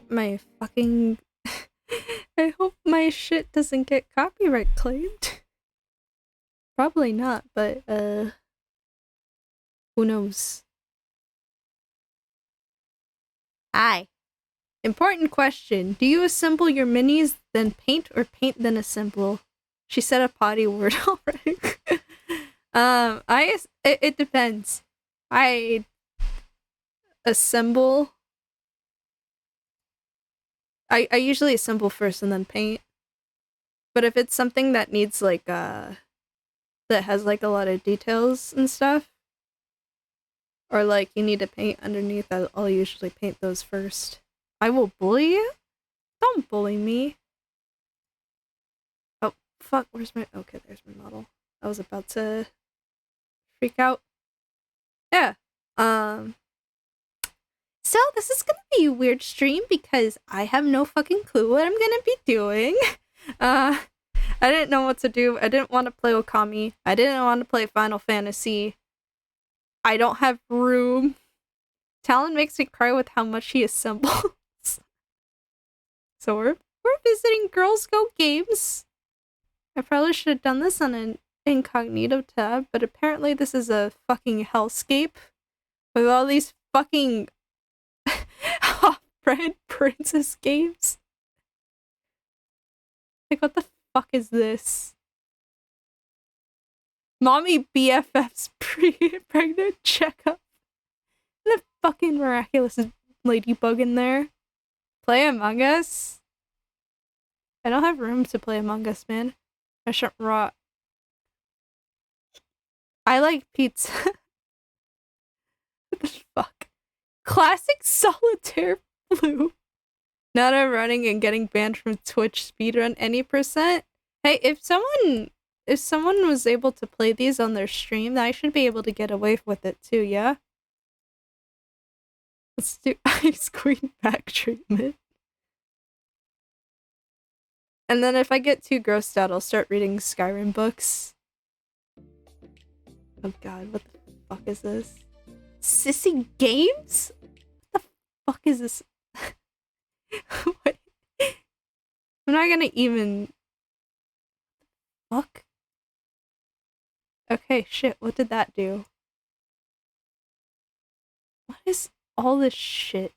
My fucking... I hope my shit doesn't get copyright claimed. Probably not, but, who knows? Hi. Important question. Do you assemble your minis, then paint, or paint, then assemble? She said a potty word already. It depends. I assemble. I usually assemble first and then paint. But if it's something that needs like that has like a lot of details and stuff, or like you need to paint underneath, I'll usually paint those first. I will bully you? Don't bully me. Oh fuck, where's my okay, there's my model. I was about to freak out. Yeah. So this is gonna be a weird stream because I have no fucking clue what I'm gonna be doing. I didn't know what to do. I didn't want to play Okami. I didn't want to play Final Fantasy. I don't have room. Talon makes me cry with how much he assembles. So we're visiting Girls Go Games. I probably should have done this on an incognito tab, but apparently this is a fucking hellscape with all these fucking off-brand princess games. Like, what the fuck is this? Mommy BFF's pregnant checkup. The fucking miraculous ladybug in there. Play Among Us? I don't have room to play Among Us, man. I should rot. I like pizza. What the fuck? Classic Solitaire Blue. Now that I'm running and getting banned from Twitch speedrun any percent. Hey, if someone was able to play these on their stream, then I should be able to get away with it too, yeah? Let's do Ice Queen back treatment. And then if I get too grossed out, I'll start reading Skyrim books. Oh god, what the fuck is this? Sissy Games? What the fuck is this? What? I'm not gonna even... Fuck? Okay, shit, what did that do? What is all this shit?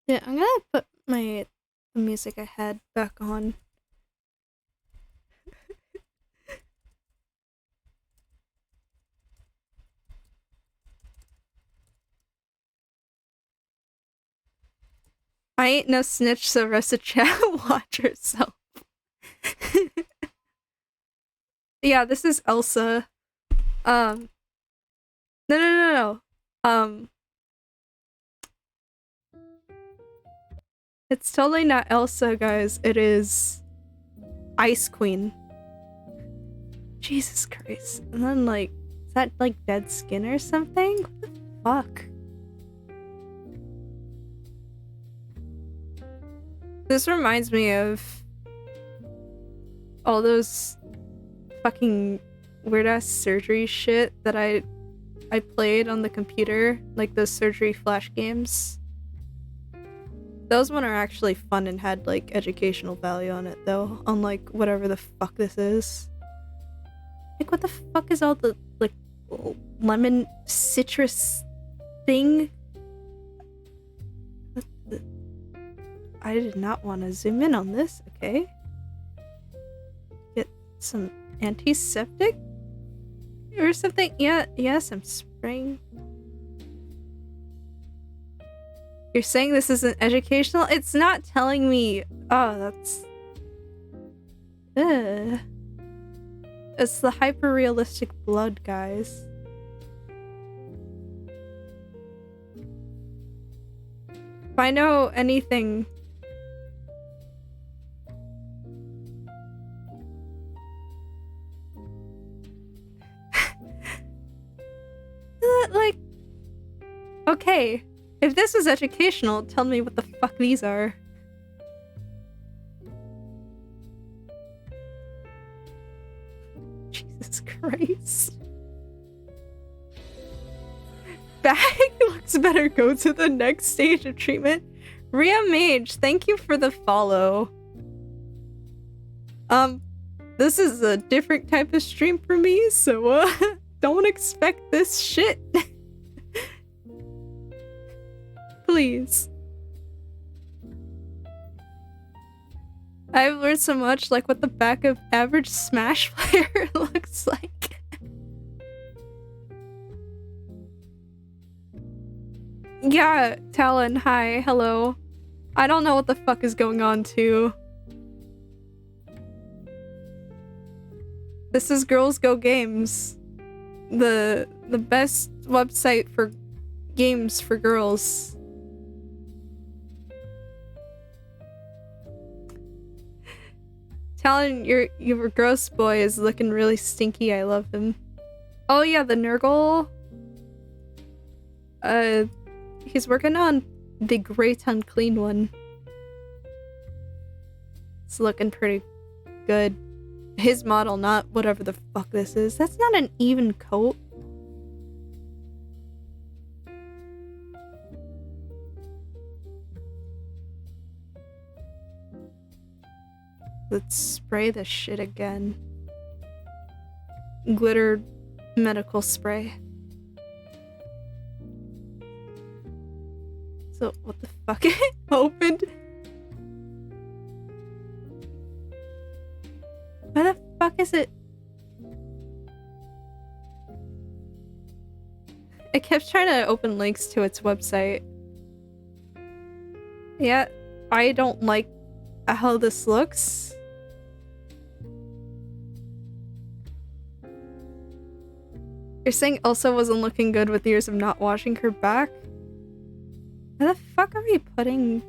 Yeah, I'm gonna put the music I had back on. I ain't no snitch, so rest of chat watch yourself. Yeah, this is Elsa. No. It's totally not Elsa, guys. It is Ice Queen. Jesus Christ. And then, like, is that, like, dead skin or something? What the fuck? This reminds me of all those fucking weird-ass surgery shit that I played on the computer, like those surgery flash games. Those one are actually fun and had, like, educational value on it, though, unlike whatever the fuck this is. Like, what the fuck is all the, like, lemon citrus thing? I did not want to zoom in on this, okay? Get some antiseptic? Or something? Yeah, some spraying. You're saying this isn't educational? It's not telling me... Oh, that's... Ugh. It's the hyper-realistic blood, guys. If I know anything... like... Okay. If this was educational, tell me what the fuck these are. Jesus Christ. bag looks better. Go to the next stage of treatment. Ria Mage, thank you for the follow. This is a different type of stream for me, so don't expect this shit. Please. I've learned so much, like what the back of average Smash player looks like. Yeah, Talon, hi, hello. I don't know what the fuck is going on too. This is GirlsGoGames, the best website for games for girls. Talon, your gross boy is looking really stinky. I love him. Oh yeah, the Nurgle. He's working on the Great Unclean one. It's looking pretty good. His model, not whatever the fuck this is. That's not an even coat. Let's spray this shit again. Glitter medical spray. So, what the fuck? It opened? Why the fuck is it? It kept trying to open links to its website. Yeah, I don't like how this looks. You're saying Elsa wasn't looking good with years of not washing her back? Why the fuck are we putting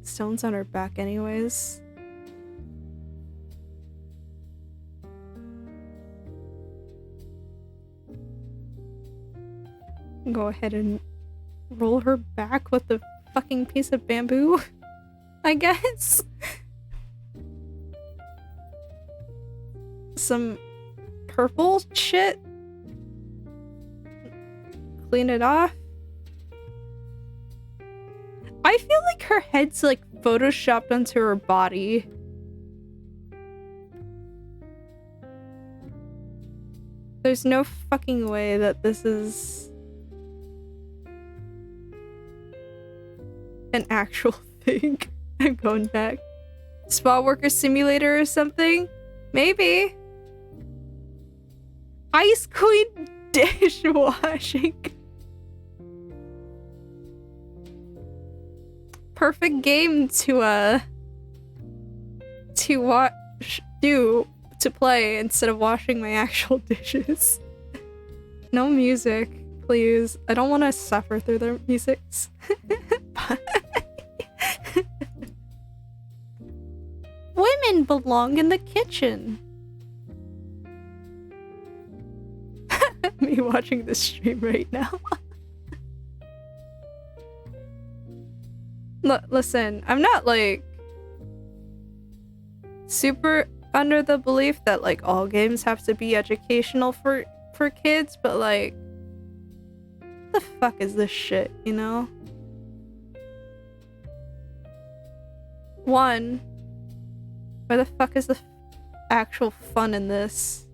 stones on her back anyways? Go ahead and roll her back with the fucking piece of bamboo, I guess. Some purple shit. Clean it off. I feel like her head's like photoshopped onto her body. There's no fucking way that this is an actual thing. I'm going back. Spa worker simulator or something? Maybe. Ice Queen dishwashing. Perfect game to play instead of washing my actual dishes. No music, please. I don't want to suffer through their musics. Women belong in the kitchen. Me watching this stream right now. Listen, I'm not like super under the belief that like all games have to be educational for kids, but like what the fuck is this shit, you know? One, where the fuck is the actual fun in this?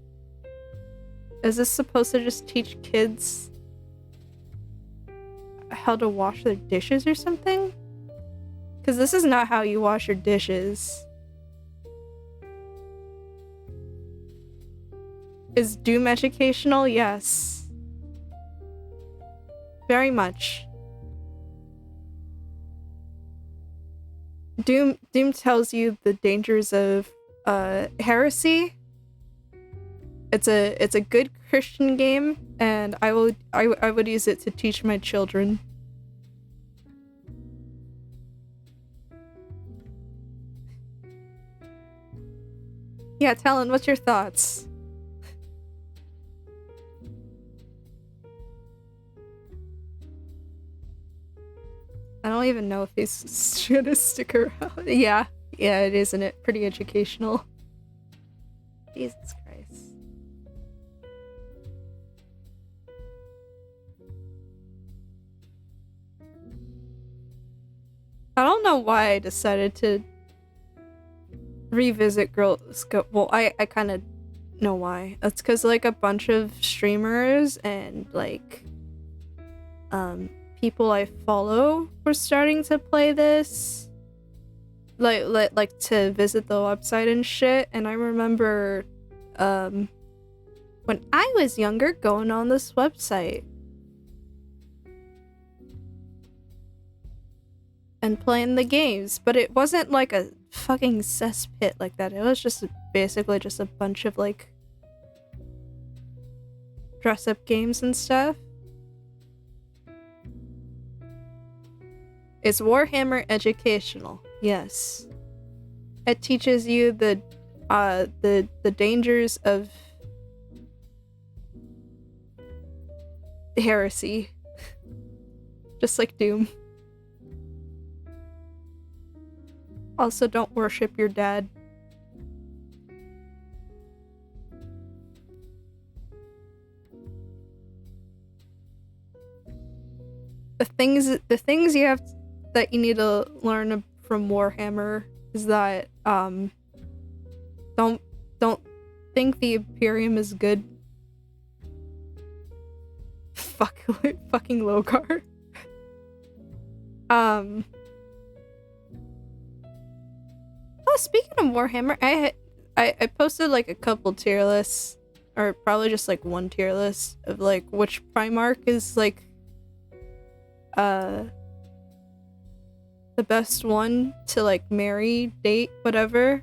Is this supposed to just teach kids how to wash their dishes or something? Because this is not how you wash your dishes. Is Doom educational? Yes. Very much. Doom tells you the dangers of heresy. It's a good Christian game, and I would use it to teach my children. Yeah, Talon, what's your thoughts? I don't even know if he's gonna stick around. Yeah, it is, isn't it? Pretty educational. Jesus Christ. I don't know why I decided to revisit Girls Go. Well, I kind of know why. That's because like a bunch of streamers and like people I follow were starting to play this, like to visit the website and shit. And I remember when I was younger going on this website and playing the games, but it wasn't like a fucking cesspit like that. It was just basically just a bunch of like dress up games and stuff. It's Warhammer educational, yes. It teaches you the dangers of heresy. Just like Doom. Also, don't worship your dad. The things you have that you need to learn from Warhammer is that don't think the Imperium is good. Fucking Logar. Oh, speaking of Warhammer, I posted like a couple tier lists, or probably just like one tier list of like which Primarch is like the best one to like marry, date, whatever.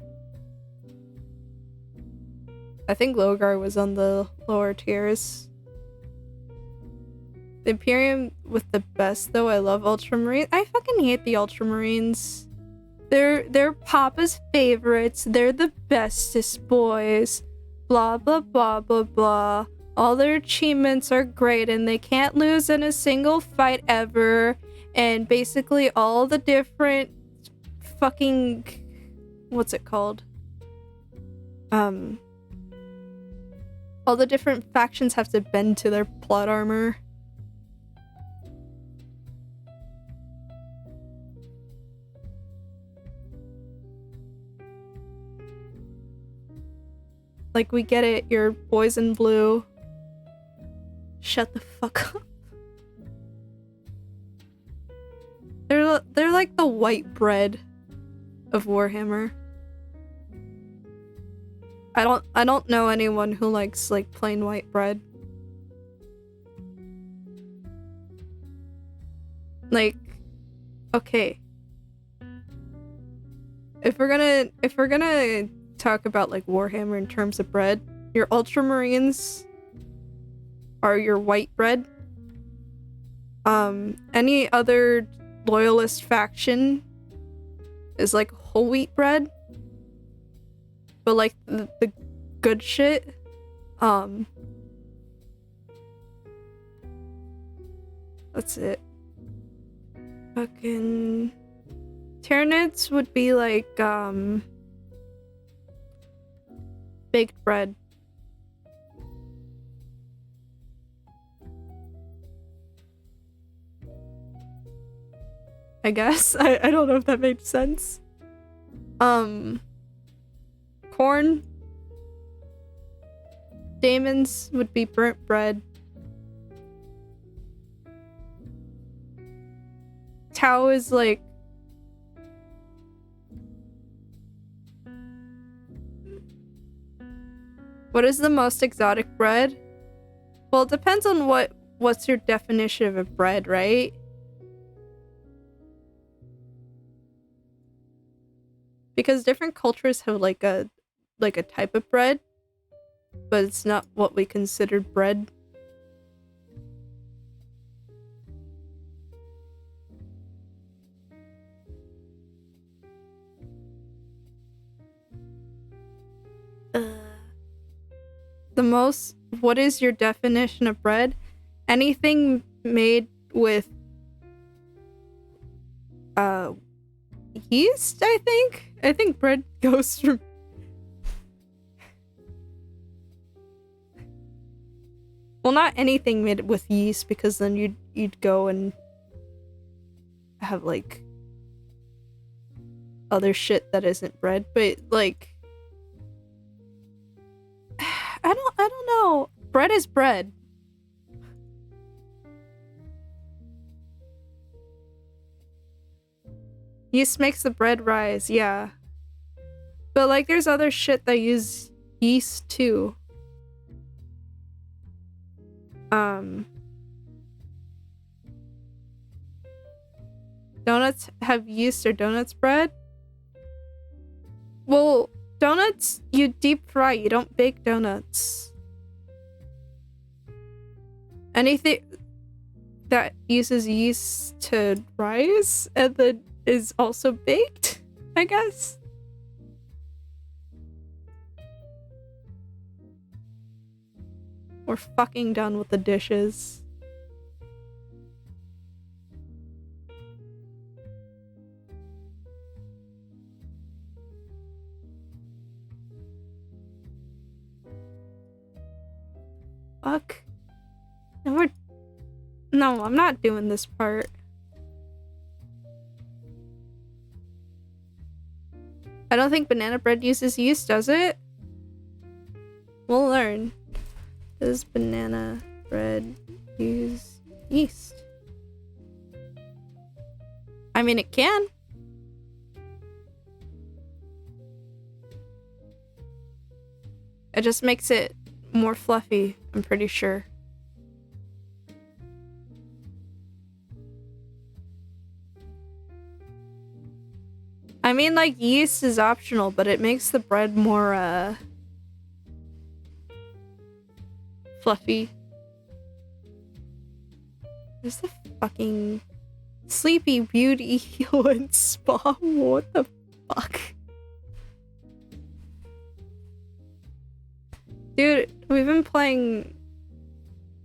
I think Logar was on the lower tiers. The Imperium with the best though. I love Ultramarines. I fucking hate the Ultramarines. They're Papa's favorites. They're the bestest boys. Blah blah blah blah blah. All their achievements are great and they can't lose in a single fight ever. And basically all the different fucking, what's it called? All the different factions have to bend to their plot armor. Like, we get it, you're boys in blue. Shut the fuck up. They're like the white bread of Warhammer. I don't know anyone who likes like plain white bread. Like, okay. If we're gonna talk about like Warhammer in terms of bread, your Ultramarines are your white bread. Any other loyalist faction is like whole wheat bread, but like the good shit, that's it. Fucking Tyranids would be like baked bread. I guess. I don't know if that makes sense. Corn. Daemons would be burnt bread. Tau is like what is the most exotic bread? Well, it depends on what's your definition of a bread, right? Because different cultures have like a type of bread, but it's not what we consider bread. What is your definition of bread? Anything made with yeast, I think? I think bread goes from well, not anything made with yeast, because then you'd go and have like other shit that isn't bread, but like I don't know. Bread is bread. Yeast makes the bread rise, yeah. But like there's other shit that use yeast too. Donuts have yeast or donuts bread? Well, donuts you deep fry, you don't bake donuts. Anything that uses yeast to rise and then is also baked, I guess. We're fucking done with the dishes. Fuck. And no, I'm not doing this part. I don't think banana bread uses yeast, does it? We'll learn. Does banana bread use yeast? I mean, it can. It just makes it more fluffy, I'm pretty sure. I mean, like, yeast is optional, but it makes the bread more, fluffy. There's the fucking Sleepy Beauty Heal and Spa. What the fuck? Dude, we've been playing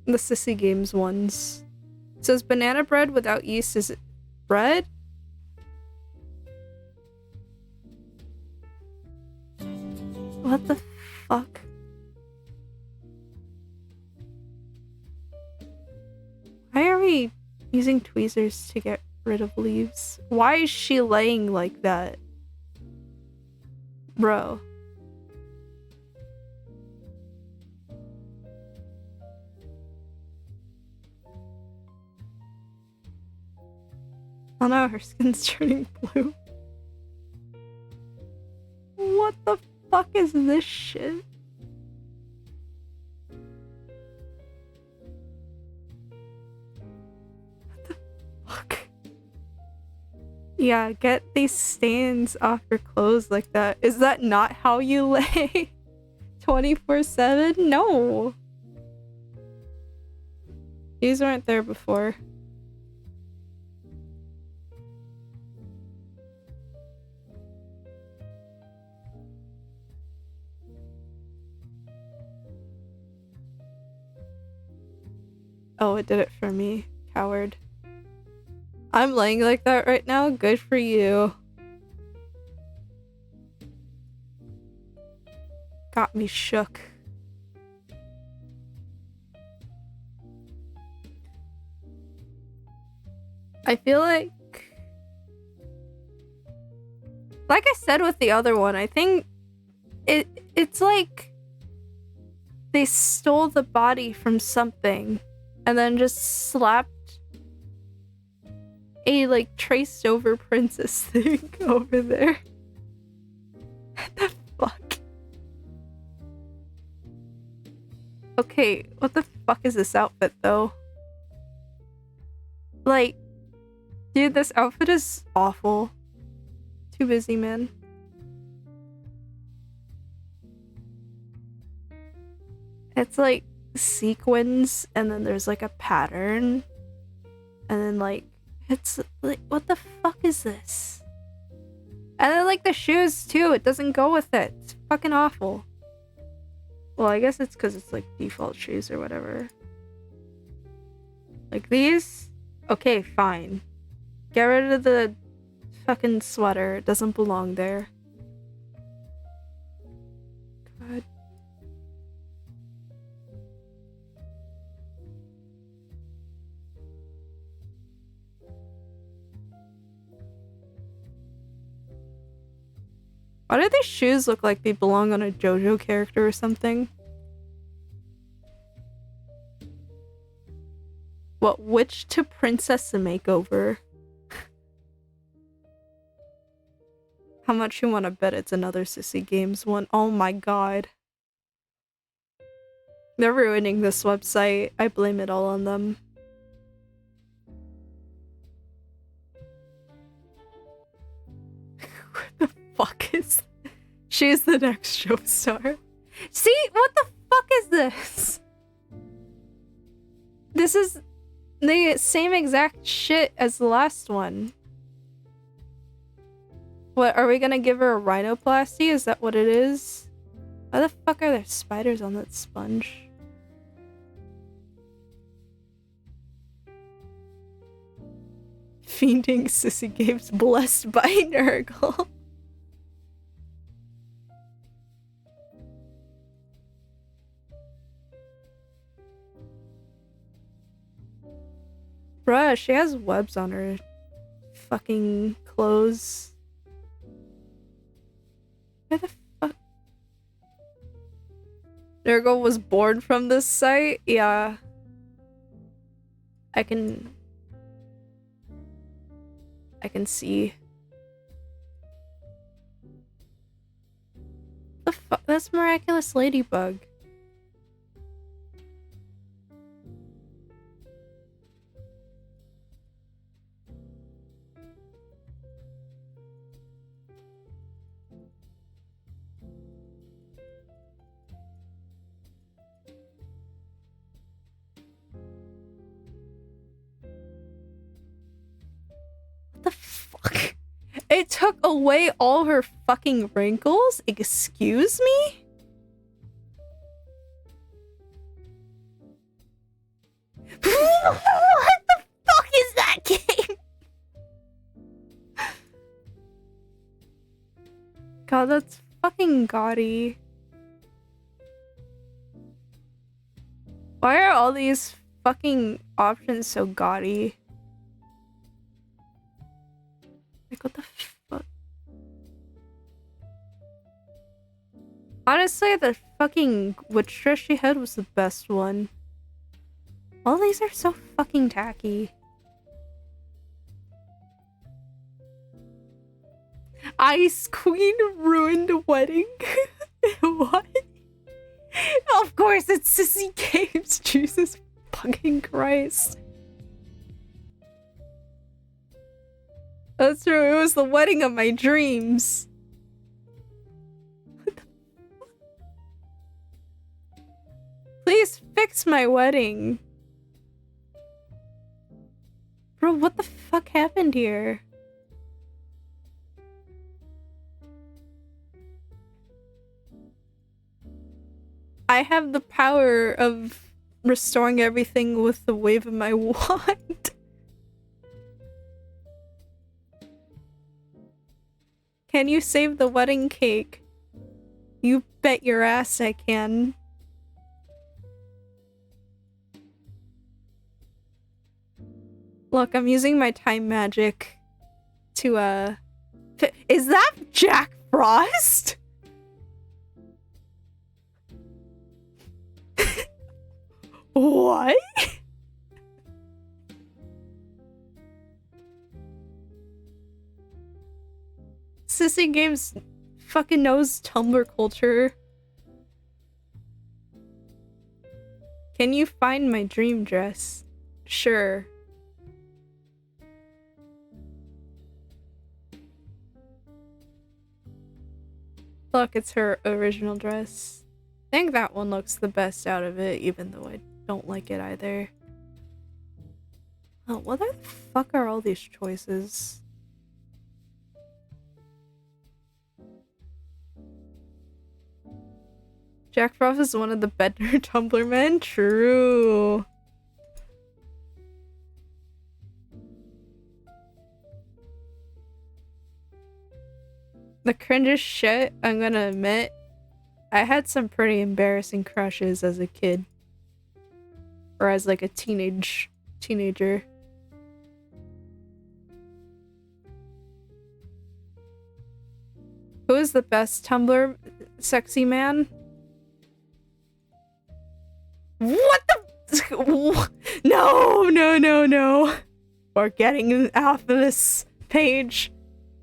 the sissy games ones. It says banana bread without yeast is bread? What the fuck? Why are we using tweezers to get rid of leaves? Why is she laying like that? Bro. Oh no, her skin's turning blue. What the fuck is this shit? What the fuck? Yeah, get these stains off your clothes like that. Is that not how you lay? 24/7? No. These weren't there before. Oh, it did it for me. Coward. I'm laying like that right now? Good for you. Got me shook. I feel like I said with the other one, I think it's like they stole the body from something and then just slapped a like traced over princess thing over there. What the fuck? Okay, what the fuck is this outfit though? Like, dude, this outfit is awful. Too busy, man. It's like sequins and then there's like a pattern. And then like, it's like, what the fuck is this? And then like the shoes too, it doesn't go with it. It's fucking awful. Well, I guess it's because it's like default shoes or whatever. Like these? Okay, fine. Get rid of the fucking sweater. It doesn't belong there. God. Why do these shoes look like they belong on a JoJo character or something? What witch to princess makeover? How much you want to bet it's another Sissy Games one? Oh my god. They're ruining this website. I blame it all on them. What the fuck is... She's the next show star. See? What the fuck is this? This is the same exact shit as the last one. What, are we gonna give her a rhinoplasty? Is that what it is? Why the fuck are there spiders on that sponge? Fiending Sissy Games blessed by Nurgle. Bruh, she has webs on her fucking clothes. Where the fuck? Nurgle was born from this site? Yeah. I can see. The fuck? That's Miraculous Ladybug. It took away all her fucking wrinkles? Excuse me? What the fuck is that game? God, that's fucking gaudy. Why are all these fucking options so gaudy? Like, what the fuck? Honestly, the fucking witch dress she had was the best one. All these are so fucking tacky. Ice Queen ruined a wedding? What? Of course, it's Sissy Games. Jesus fucking Christ. That's true, it was the wedding of my dreams. Please fix my wedding. Bro, what the fuck happened here? I have the power of restoring everything with the wave of my wand. Can you save the wedding cake? You bet your ass I can. Look, I'm using my time magic to, is that Jack Frost? What? Sissy Games fucking knows Tumblr culture. Can you find my dream dress? Sure. Look, it's her original dress. I think that one looks the best out of it, even though I don't like it either. Oh, what the fuck are all these choices? Jack Frost is one of the better Tumblr men? True. The cringiest shit, I'm gonna admit, I had some pretty embarrassing crushes as a kid. Or as like a teenager. Who is the best Tumblr sexy man? What the? No. We're getting off of this page.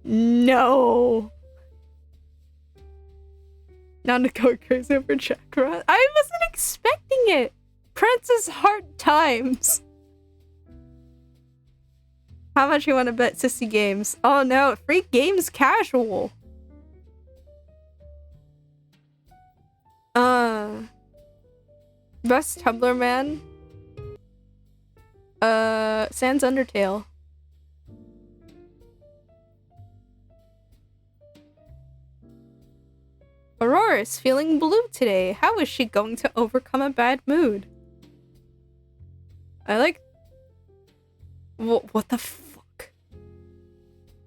No. Not to go crazy over Chakra. I wasn't expecting it. Prince's Hard Times. How much you want to bet Sissy Games? Oh no, free games casual. Best Tumblr man? Sans Undertale. Aurora is feeling blue today. How is she going to overcome a bad mood? I like... What the fuck?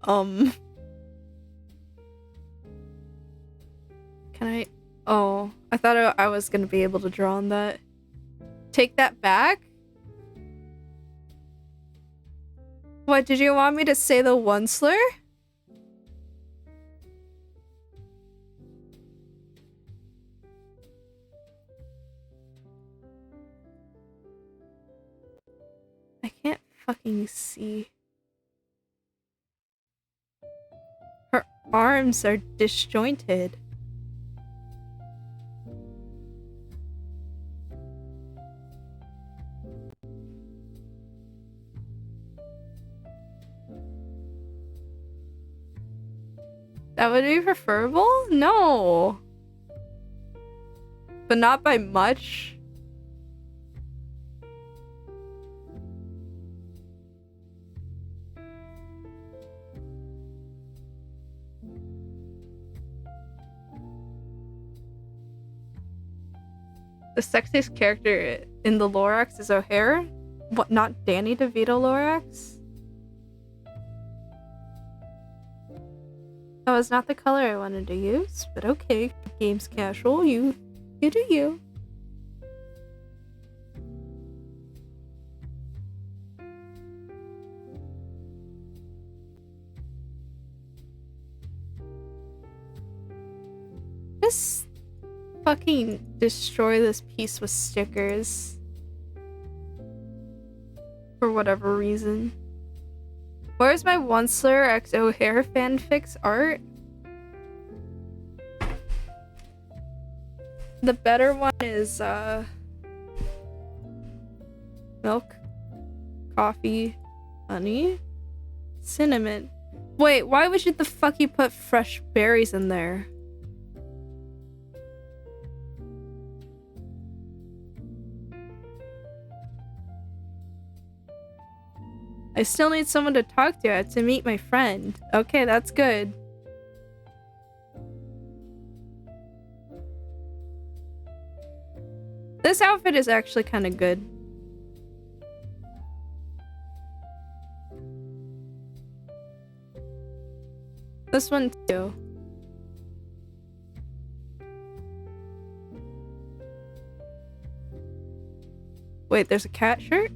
Can I... Oh, I thought I was gonna be able to draw on that. Take that back? What, did you want me to say the one slur? I can't fucking see. Her arms are disjointed. That would be preferable? No. But not by much. The sexiest character in the Lorax is O'Hare? What, not Danny DeVito Lorax? That was not the color I wanted to use, but okay. Games casual, you do you. Just fucking destroy this piece with stickers. For whatever reason. Where's my Onceler X O'Hare fanfics art? The better one is milk, coffee, honey, cinnamon. Wait, why would you the fuck you put fresh berries in there? I still need someone to talk to. I have to meet my friend. Okay, that's good. This outfit is actually kind of good. This one too. Wait, there's a cat shirt?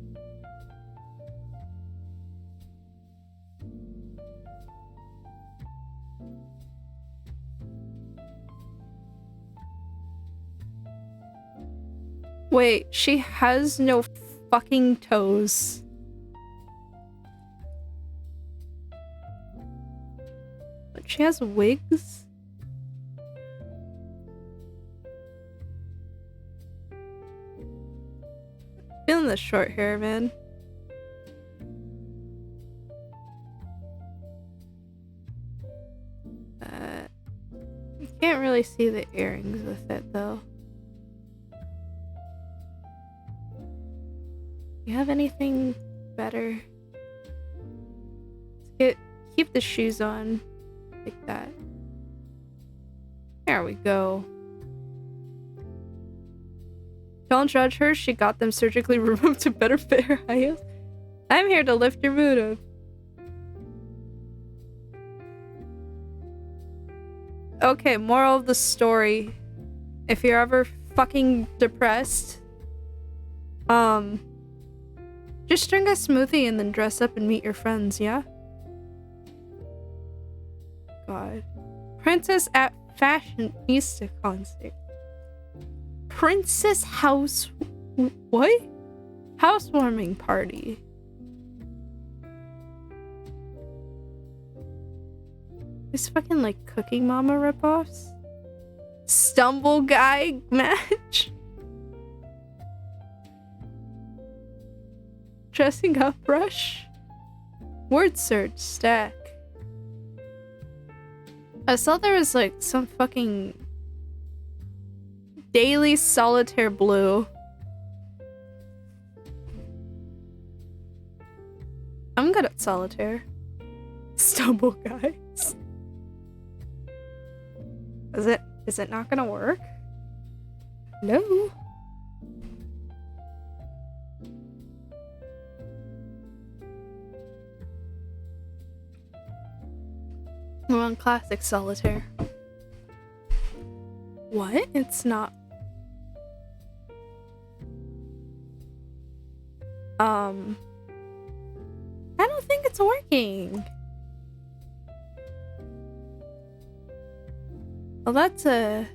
Wait, she has no fucking toes. But she has wigs? Feeling the short hair, man. You can't really see the earrings with it, though. You have anything better? Keep the shoes on like that. There we go. Don't judge her, she got them surgically removed to better fit her high heels. I'm here to lift your mood up. Okay, moral of the story. If you're ever fucking depressed, just drink a smoothie and then dress up and meet your friends, yeah? God. Princess at fashionista concert. Princess house... What? Housewarming party. These fucking like Cooking Mama ripoffs. Stumble guy match. Dressing up brush. Word search stack. I saw there was like some fucking daily solitaire blue. I'm good at solitaire. Stumble guys. Is it not gonna work? No. We're on classic solitaire. What? It's not. I don't think it's working. Well, that's the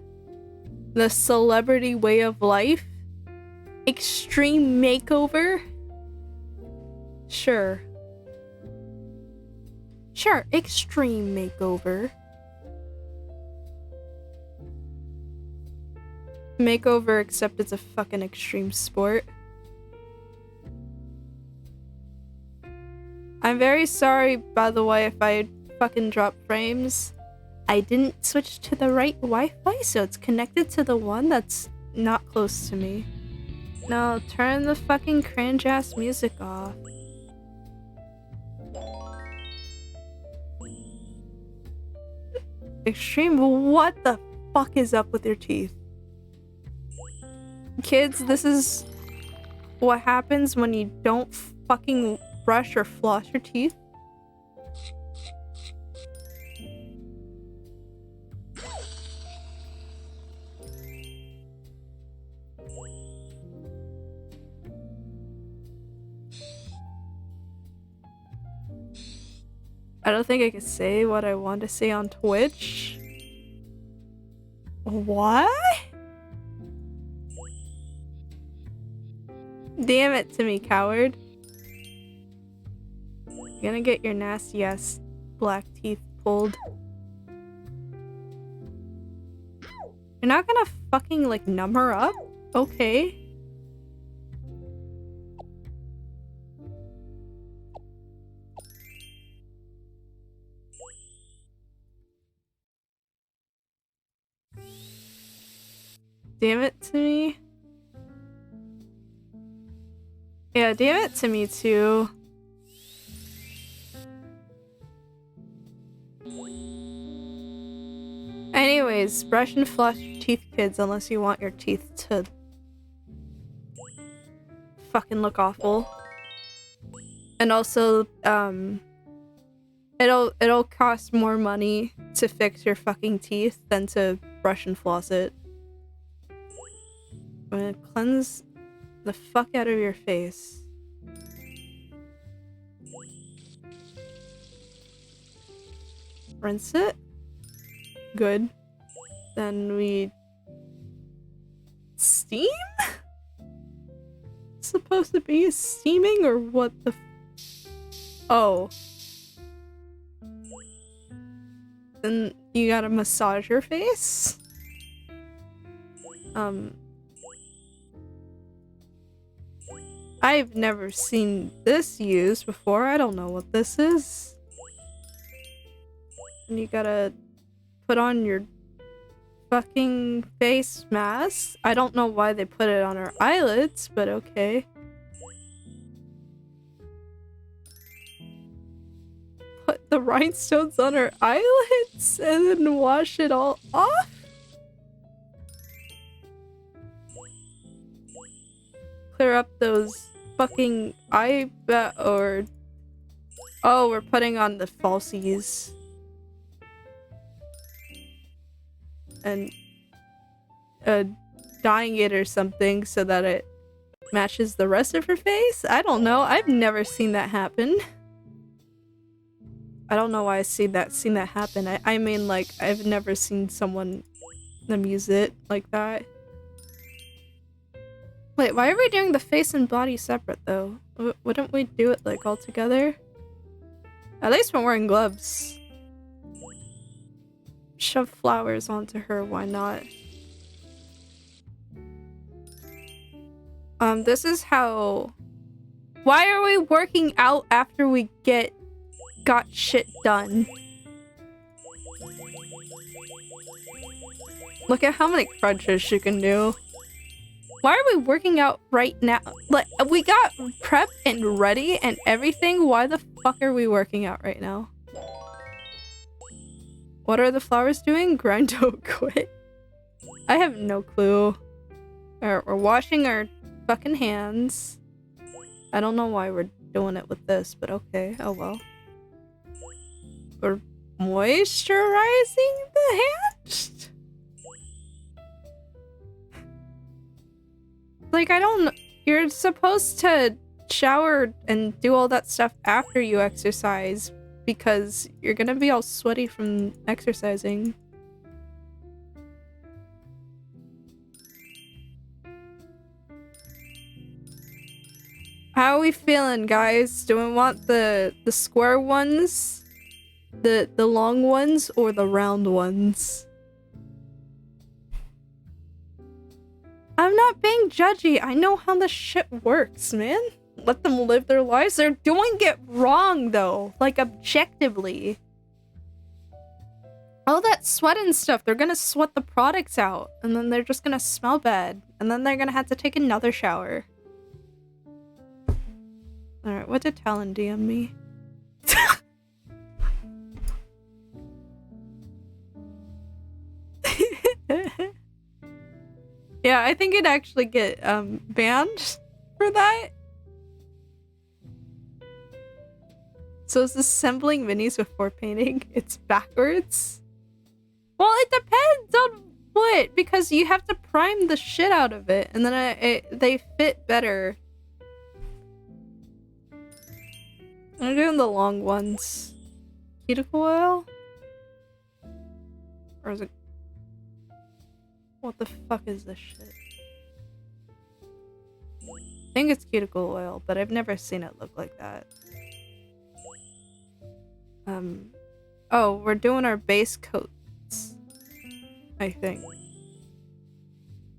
celebrity way of life. Extreme makeover. Sure. Sure, extreme makeover. Makeover, except it's a fucking extreme sport. I'm very sorry, by the way, if I fucking drop frames. I didn't switch to the right Wi-Fi, so it's connected to the one that's not close to me. No, turn the fucking cringe-ass music off. Extreme, what the fuck is up with your teeth? Kids, this is what happens when you don't fucking brush or floss your teeth. I don't think I can say what I want to say on Twitch. What? Damn it to me, coward. You're gonna get your nasty ass black teeth pulled. You're not gonna fucking like numb her up? Okay. Damn it to me. Yeah, damn it to me too. Anyways, brush and floss your teeth, kids, unless you want your teeth to fucking look awful. And also, it'll cost more money to fix your fucking teeth than to brush and floss it. I'm gonna cleanse the fuck out of your face. Rinse it. Good. Then we steam? Supposed to be steaming or what the oh. Then you gotta massage your face? I've never seen this used before. I don't know what this is. And you gotta put on your fucking face mask. I don't know why they put it on her eyelids, but okay. Put the rhinestones on her eyelids and then wash it all off? Clear up those fucking or oh, we're putting on the falsies and dyeing it or something so that it matches the rest of her face. I don't know. I've never seen that happen. I don't know why I seen that happen. I mean, like, I've never seen someone use it like that. Wait, why are we doing the face and body separate though? Wouldn't we do it like all together? At least we're wearing gloves. Shove flowers onto her, why not? This is how... Why are we working out after we got shit done? Look at how many crunches you can do. Why are we working out right now? Like, we got prepped and ready and everything. Why the fuck are we working out right now? What are the flowers doing? Grind to quit. I have no clue. We're washing our fucking hands. I don't know why we're doing it with this, but okay. Oh well. We're moisturizing the hands? Like, I don't... You're supposed to shower and do all that stuff after you exercise because you're gonna be all sweaty from exercising. How are we feeling, guys? Do we want the square ones? The long ones or the round ones? I'm not being judgy. I know how this shit works, man. Let them live their lives. They're doing it wrong, though. Like, objectively. All that sweat and stuff, they're gonna sweat the products out. And then they're just gonna smell bad. And then they're gonna have to take another shower. Alright, what did Talon DM me? Yeah, I think it'd actually get banned for that. So it's assembling minis before painting. It's backwards. Well, it depends on what, because you have to prime the shit out of it, and then they fit better. I'm doing the long ones. Cuticle oil? Or is it... What the fuck is this shit? I think it's cuticle oil, but I've never seen it look like that. Oh, we're doing our base coats, I think.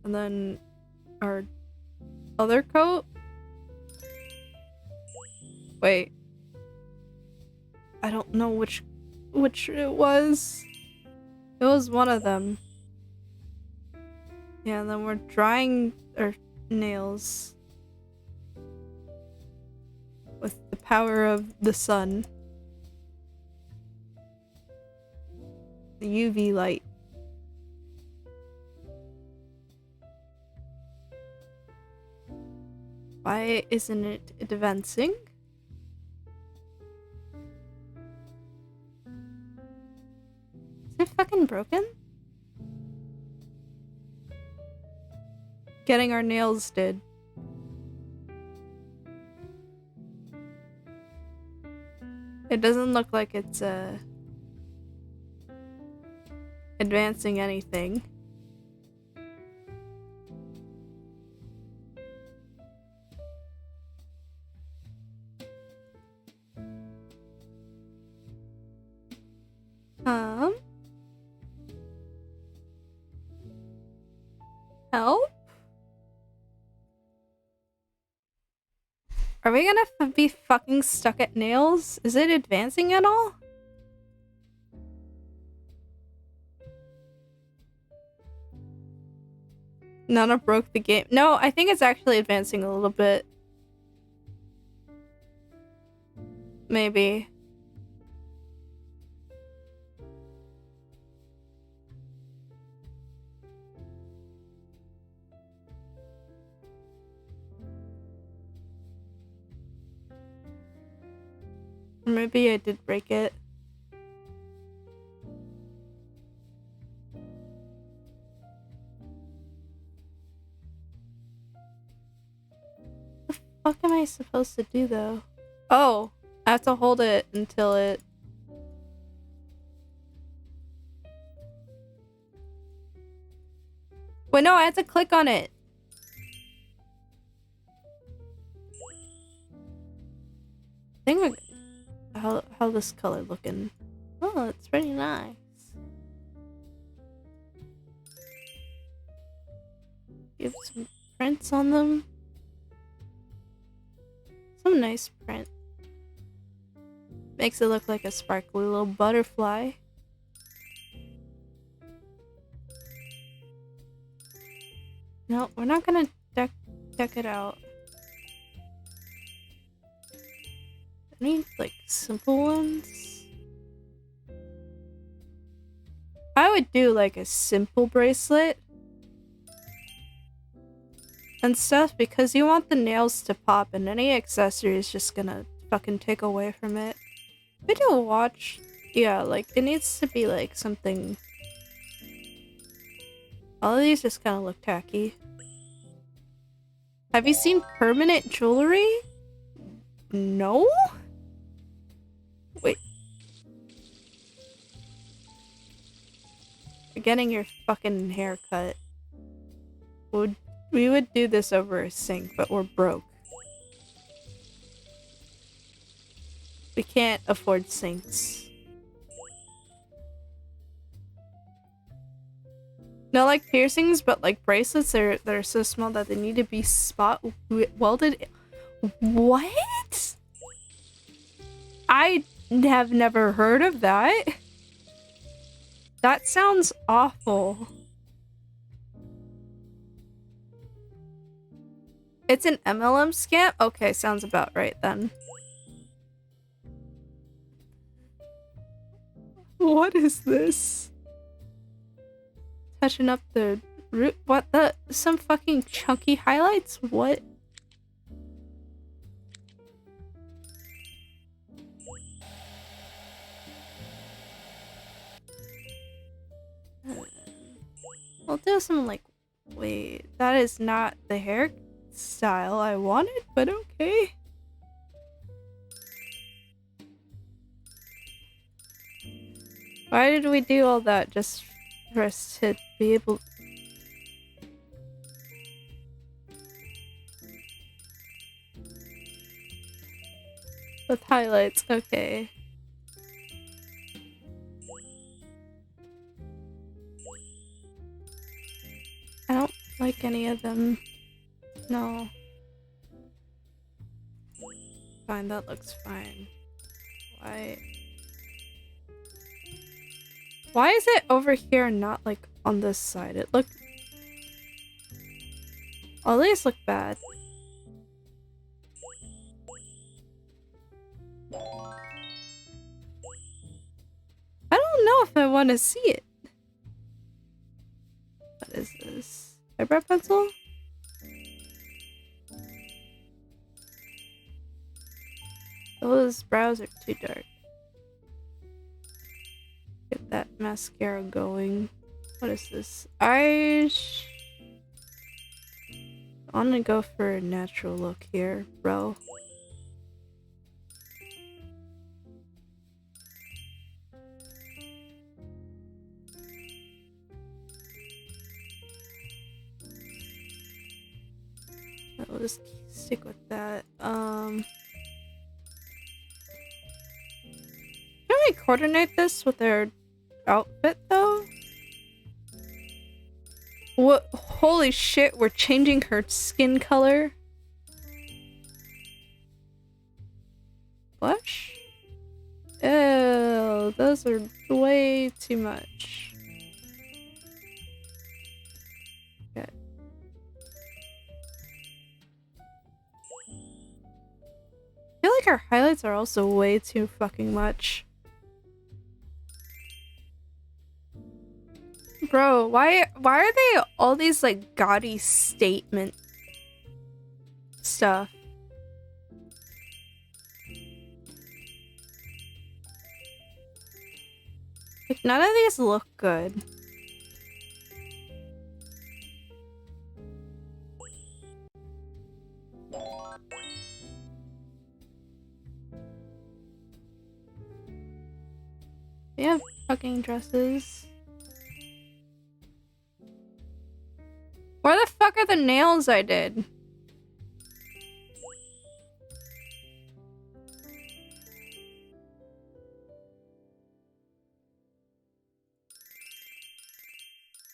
And then our other coat? Wait. I don't know which it was. It was one of them. Yeah, and then we're drying our nails with the power of the sun. The UV light. Why isn't it advancing? Is it fucking broken? Getting our nails did. It doesn't look like it's advancing anything. Help? Are we gonna be fucking stuck at nails? Is it advancing at all? Nana broke the game. No, I think it's actually advancing a little bit. Maybe. Or maybe I did break it. What am I supposed to do though? Oh, I have to hold it until it Wait, no, I had to click on it. I think how this color looking? Oh, it's pretty nice. Give some prints on them. Some nice print. Makes it look like a sparkly little butterfly. No, we're not gonna deck it out. I need like simple ones. I would do like a simple bracelet and stuff because you want the nails to pop, and any accessory is just gonna fucking take away from it. We do a watch. Yeah, like it needs to be like something. All of these just kind of look tacky. Have you seen permanent jewelry? No? Wait. You're getting your fucking hair cut. We would do this over a sink, but we're broke. We can't afford sinks. No, like piercings, but like bracelets, they're so small that they need to be spot welded. What? I have never heard of that. That sounds awful. It's an MLM scam? Okay, sounds about right then. What is this? Touching up the root? What the? Some fucking chunky highlights? What? We'll do some like, wait, that is not the hairstyle I wanted, but okay. Why did we do all that just for us to be able? With highlights, okay. I don't like any of them. No. Fine, that looks fine. Why is it over here and not like on this side? It looked... All these look bad. I don't know if I want to see it. What is this? Eyebrow pencil? Those brows are too dark. Get that mascara going. What is this? I'm gonna go for a natural look here, bro. We'll just stick with that. Can we coordinate this with their outfit though? What? Holy shit, we're changing her skin color. Blush? Ew, those are way too much. Okay. I feel like our highlights are also way too fucking much. Bro, why are they all these like gaudy statement stuff? Like none of these look good. We have fucking dresses. Where the fuck are the nails I did?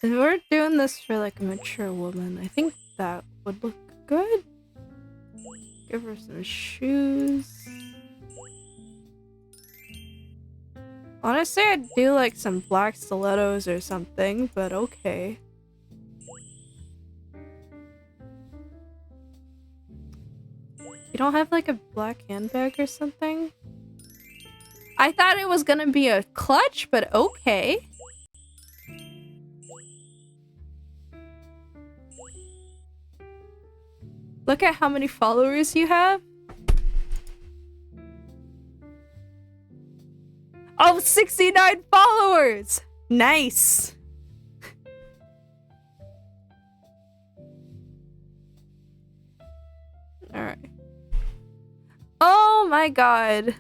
If we're doing this for like a mature woman, I think that would look good. Give her some shoes. Honestly, I'd do like some black stilettos or something, but okay. You don't have like a black handbag or something? I thought it was gonna be a clutch, but okay. Look at how many followers you have. Oh, 69 followers! Nice! Alright. Oh my god.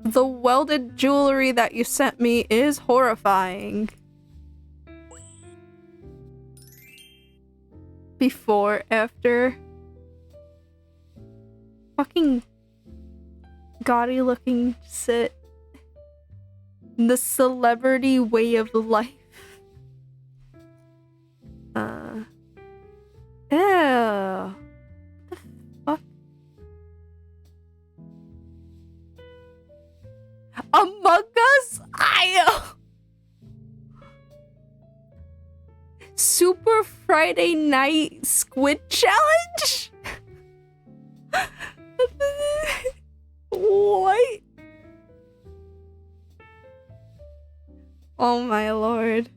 The welded jewelry that you sent me is horrifying. Before, after. Fucking gaudy looking shit. The celebrity way of life. Ew. What the fuck? Among Us? Super Friday Night Squid Challenge? What? Oh my lord.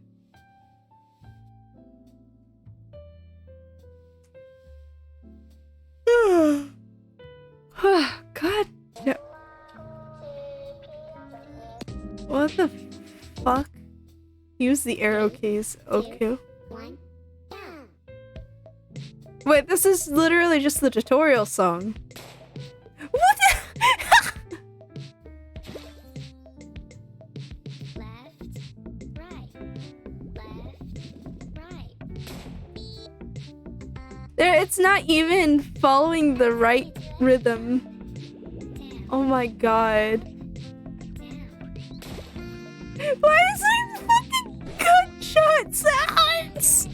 God. No. What the fuck? Use the arrow keys. Okay. Wait, this is literally just the tutorial song. What the It's not even following the right rhythm. Oh my god. Why is it fucking gunshot sounds?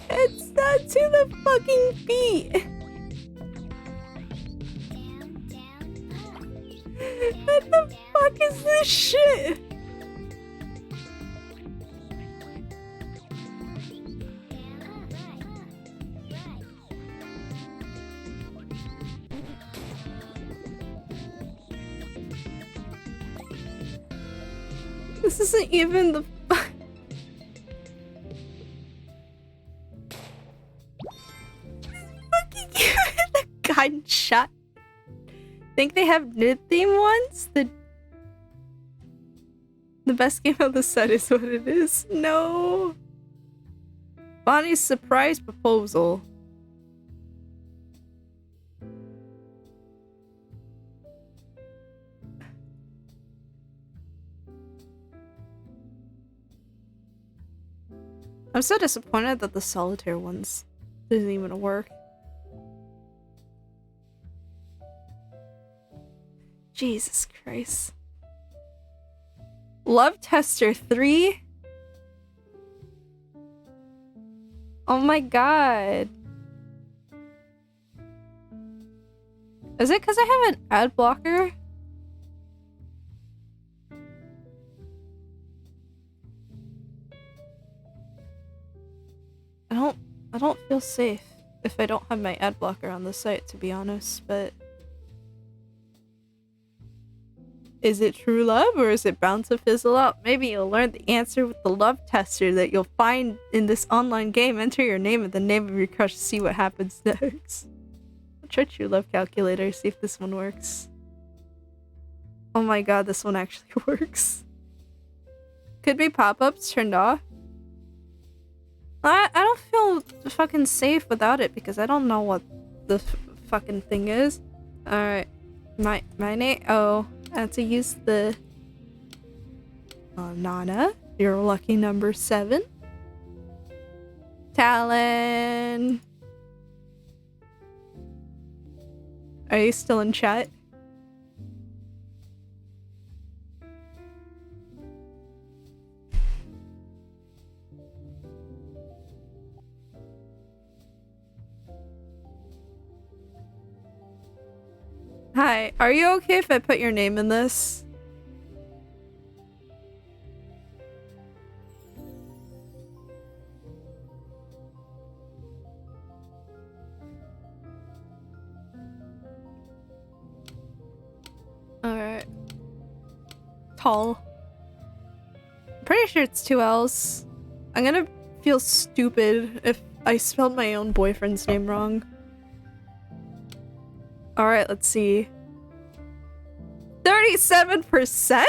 It's not to the fucking beat. What the fuck is this shit? This isn't even the fucking the gunshot. Think they have knit theme ones? The best game of the set is what it is. No. Bonnie's surprise proposal. I'm so disappointed that the solitaire ones didn't even work. Jesus Christ. Love Tester 3? Oh my god. Is it because I have an ad blocker? I don't feel safe if I don't have my ad blocker on the site, to be honest, but is it true love or is it bound to fizzle out? Maybe you'll learn the answer with the love tester that you'll find in this online game. Enter your name and the name of your crush to see what happens next. I'll try true love calculator, see if this one works. Oh my god, this one actually works. Could be pop-ups turned off. I don't feel fucking safe without it because I don't know what the fucking thing is. Alright. My name. Oh, I have to use the Nana, you're lucky number 7. Talon. Are you still in chat? Hi, are you okay if I put your name in this? Alright. Tall. I'm pretty sure it's 2 L's. I'm gonna feel stupid if I spelled my own boyfriend's name wrong. Alright, let's see. 37%?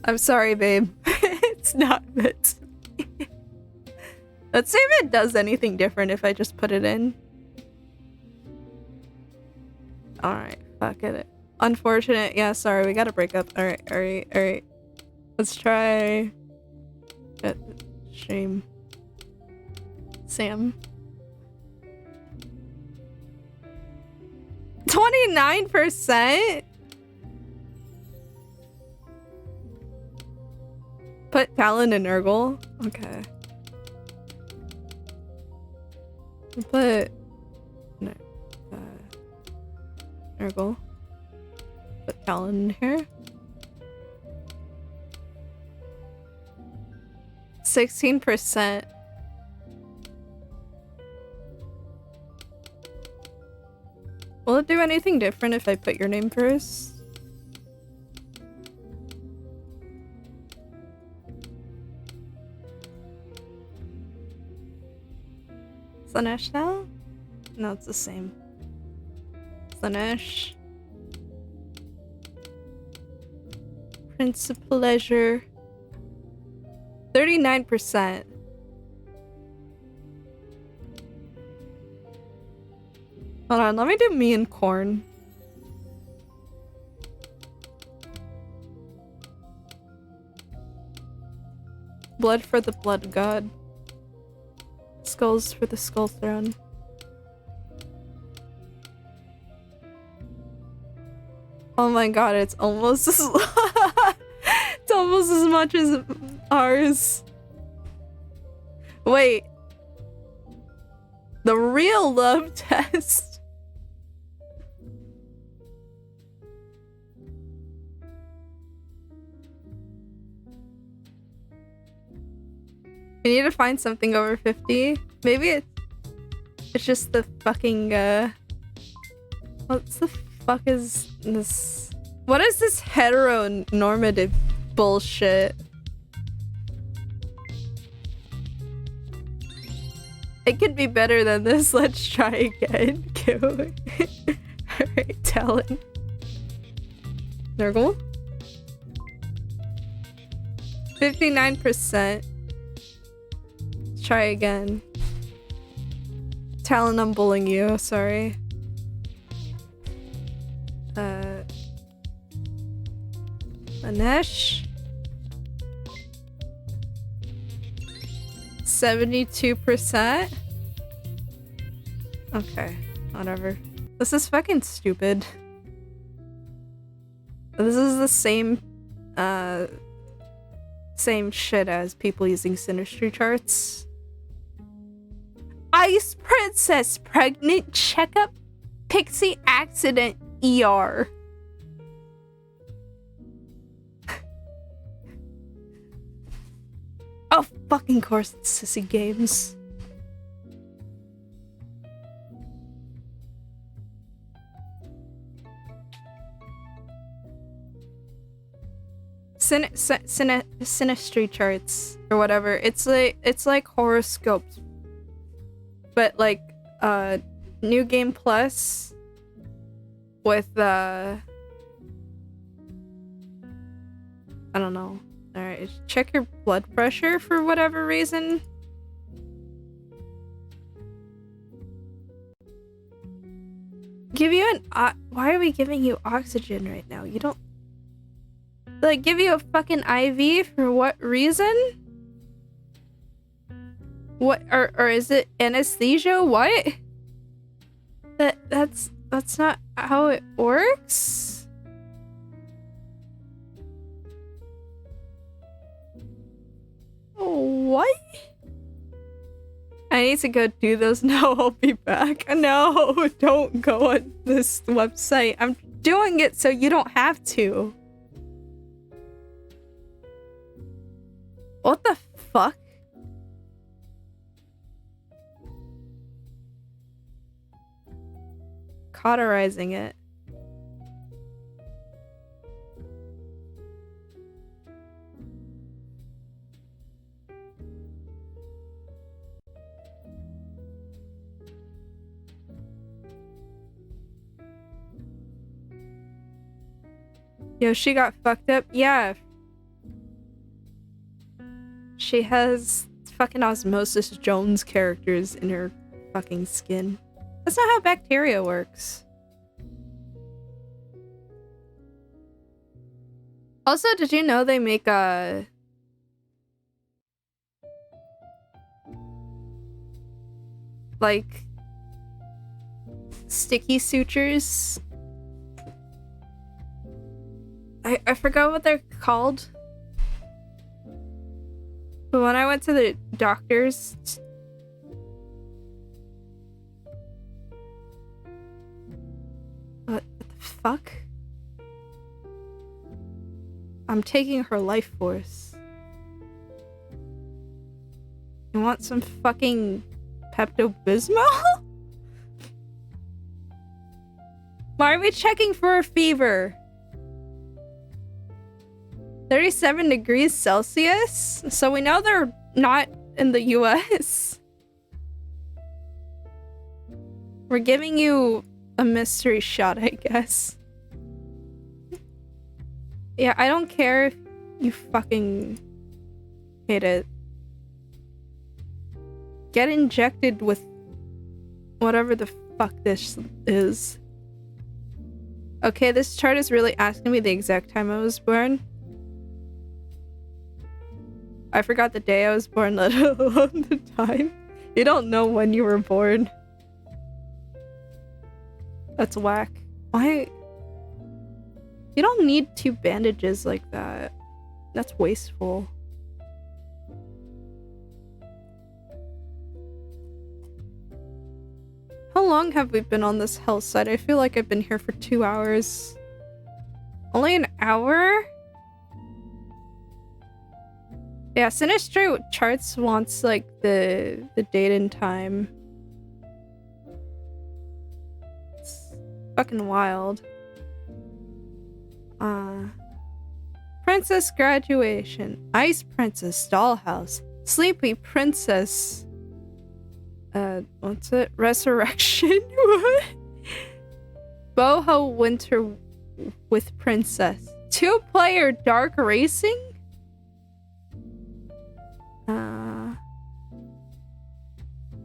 I'm sorry, babe. It's not meant to be. Let's see if it does anything different if I just put it in. Alright, fuck it. Unfortunate. Yeah, sorry, we gotta break up. Alright. Let's try... Shame. Sam. 29%? Put Talon and Urgle? Okay. Put... No. Urgle. Put Talon in here. 16%. Will it do anything different if I put your name first? Slanesh now? No, it's the same. Slanesh. Prince of Pleasure. 39%. Hold on, let me do me and Corn. Blood for the Blood God. Skulls for the Skull Throne. Oh my god, it's almost as it's almost as much as ours. Wait. The real love test. We need to find something over 50. Maybe it's just the fucking what the fuck is this? What is this heteronormative bullshit? It could be better than this. Let's try again. Alright, Talon. Nurgle? 59%. Let's try again. Talon, I'm bullying you. Sorry. Anesh? 72%? Okay, whatever. This is fucking stupid. This is the same shit as people using Sinistry charts. Ice Princess pregnant checkup pixie accident ER. Oh, fucking course it's sissy games. Sinistry charts or whatever. It's like horoscopes, but like New Game Plus with I don't know. Alright, check your blood pressure for whatever reason. Give you an why are we giving you oxygen right now? You don't. Like, give you a fucking IV for what reason? What, or is it anesthesia? What? That's not how it works? What? I need to go do those now. I'll be back. No, don't go on this website. I'm doing it so you don't have to. What the fuck? Cauterizing it. Yo, she got fucked up? Yeah. She has fucking Osmosis Jones characters in her fucking skin. That's not how bacteria works. Also, did you know they make like sticky sutures? I forgot what they're called. But when I went to the doctor's, what the fuck? I'm taking her life force. You want some fucking Pepto-Bismol? Why are we checking for a fever? 37 degrees Celsius? So we know they're not in the US. We're giving you a mystery shot, I guess. Yeah, I don't care if you fucking hate it. Get injected with whatever the fuck this is. Okay, this chart is really asking me the exact time I was born. I forgot the day I was born, let alone the time. You don't know when you were born. That's whack. Why? You don't need 2 bandages like that. That's wasteful. How long have we been on this hell site? I feel like I've been here for 2 hours. Only an hour? Yeah, Sinistry Charts wants like the date and time. It's fucking wild. Princess graduation, Ice Princess dollhouse, Sleepy Princess. What's it? Resurrection? What? Boho Winter with Princess. 2-player dark racing?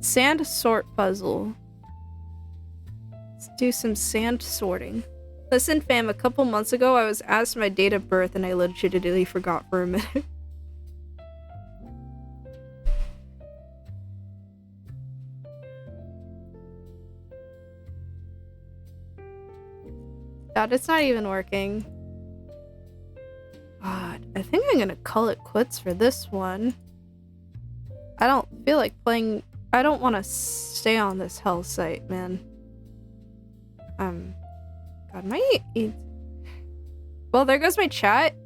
Sand sort puzzle. Let's do some sand sorting. Listen, fam, a couple months ago I was asked my date of birth and I legitimately forgot for a minute. God, it's not even working. God, I think I'm gonna call it quits for this one. I don't feel like playing. I don't want to stay on this hell site, man. God, well, there goes my chat.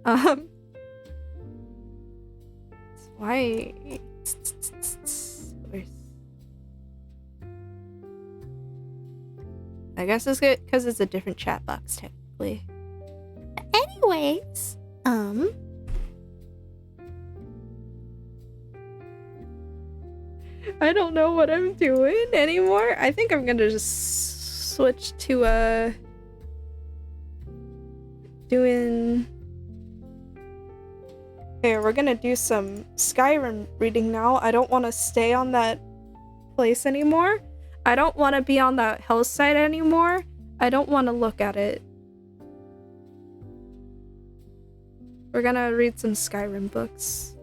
Why? I guess it's good because it's a different chat box, technically. Anyways, I don't know what I'm doing anymore. I think I'm gonna just switch to doing. Okay, we're gonna do some Skyrim reading now. I don't want to stay on that place anymore. I don't want to be on that hell site anymore. I don't want to look at it. We're gonna read some Skyrim books.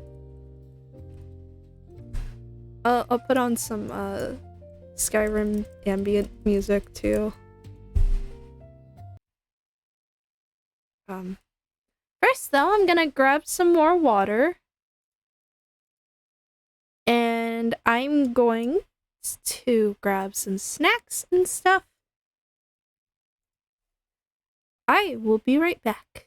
I'll put on some Skyrim ambient music too. First though, I'm gonna grab some more water. And I'm going to grab some snacks and stuff. I will be right back.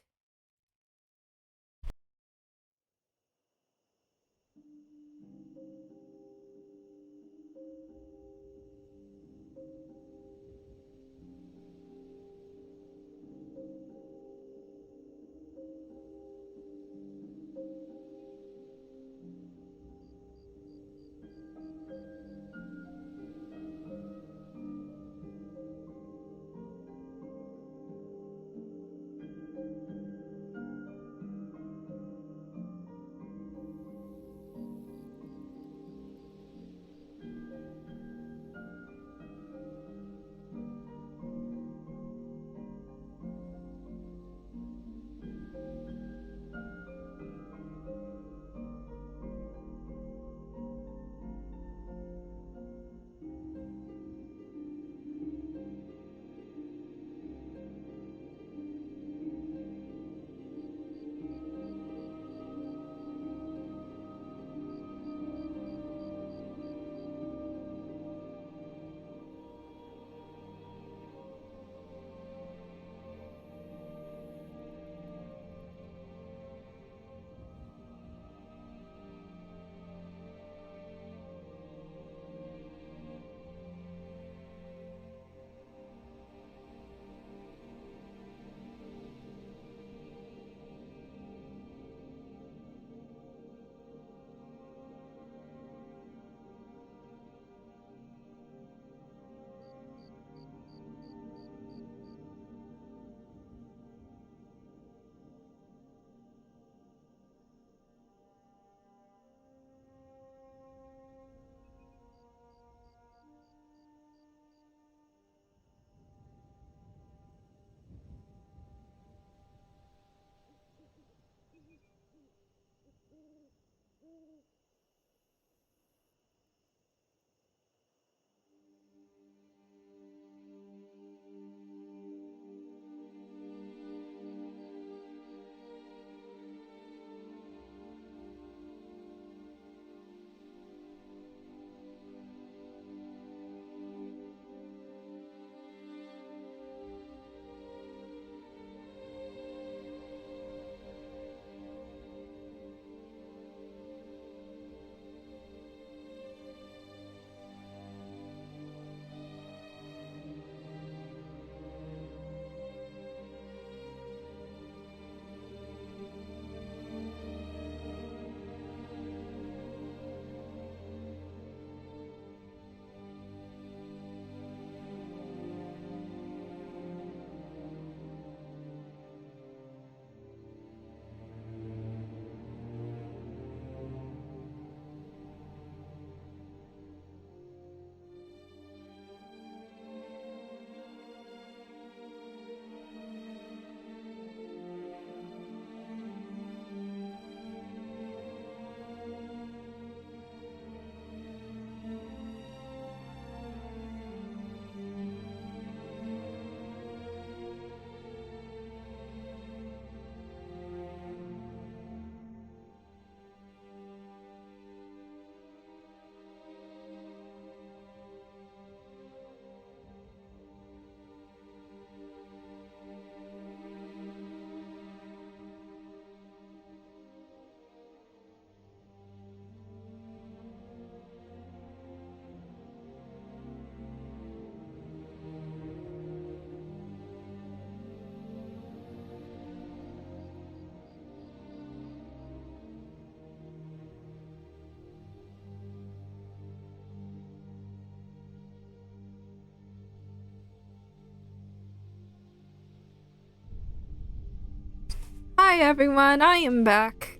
Hi everyone, I am back.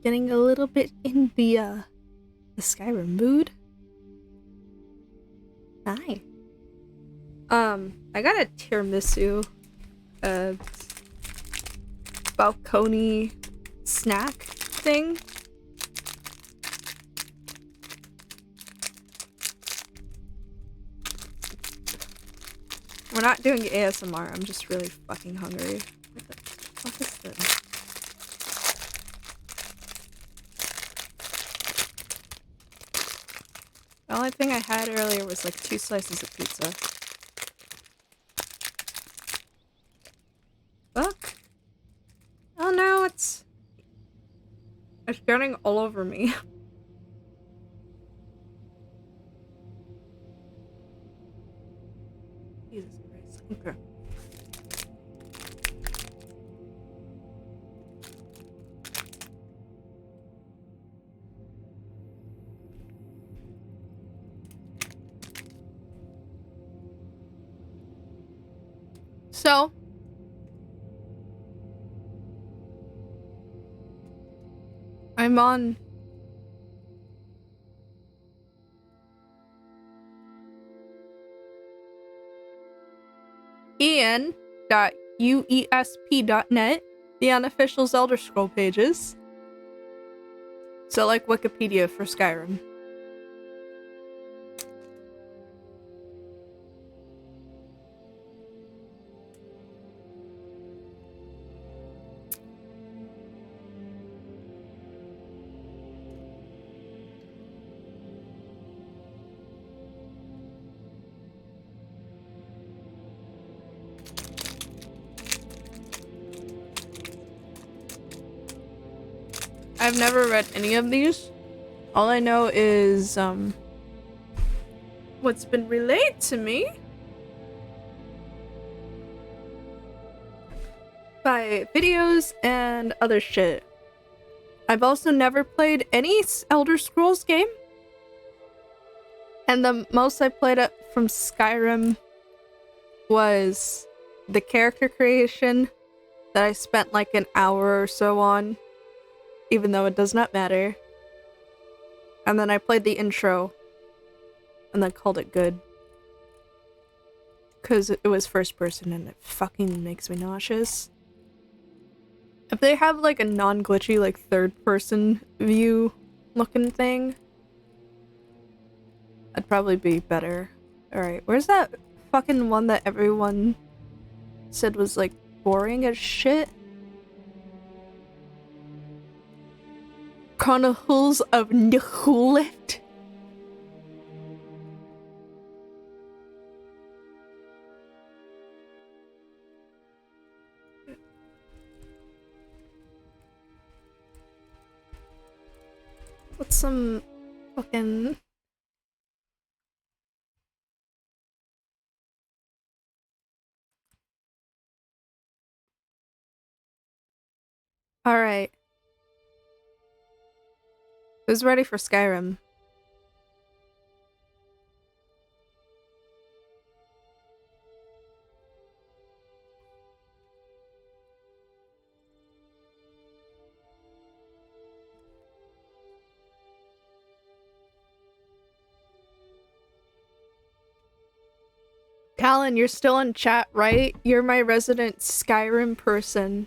Getting a little bit in the Skyrim mood. Hi. I got a tiramisu. balcony snack thing. We're not doing ASMR, I'm just really fucking hungry. What the fuck is this? The only thing I had earlier was like 2 slices of pizza. Fuck. Oh no, it's getting all over me. Jesus Christ. Okay. So, I'm on en.uesp.net, the unofficial Elder Scroll pages. So like Wikipedia for Skyrim. I've never read any of these. All I know is, what's been relayed to me by videos and other shit. I've also never played any Elder Scrolls game. And the most I played up from Skyrim was the character creation that I spent like an hour or so on. Even though it does not matter. And then I played the intro. And then called it good. Because it was first person and it fucking makes me nauseous. If they have like a non-glitchy like third person view looking thing, I'd probably be better. Alright, where's that fucking one that everyone said was like boring as shit? Chronicles of Nihulet. What's some fucking... Alright. Who's ready for Skyrim? Callan, you're still in chat, right? You're my resident Skyrim person.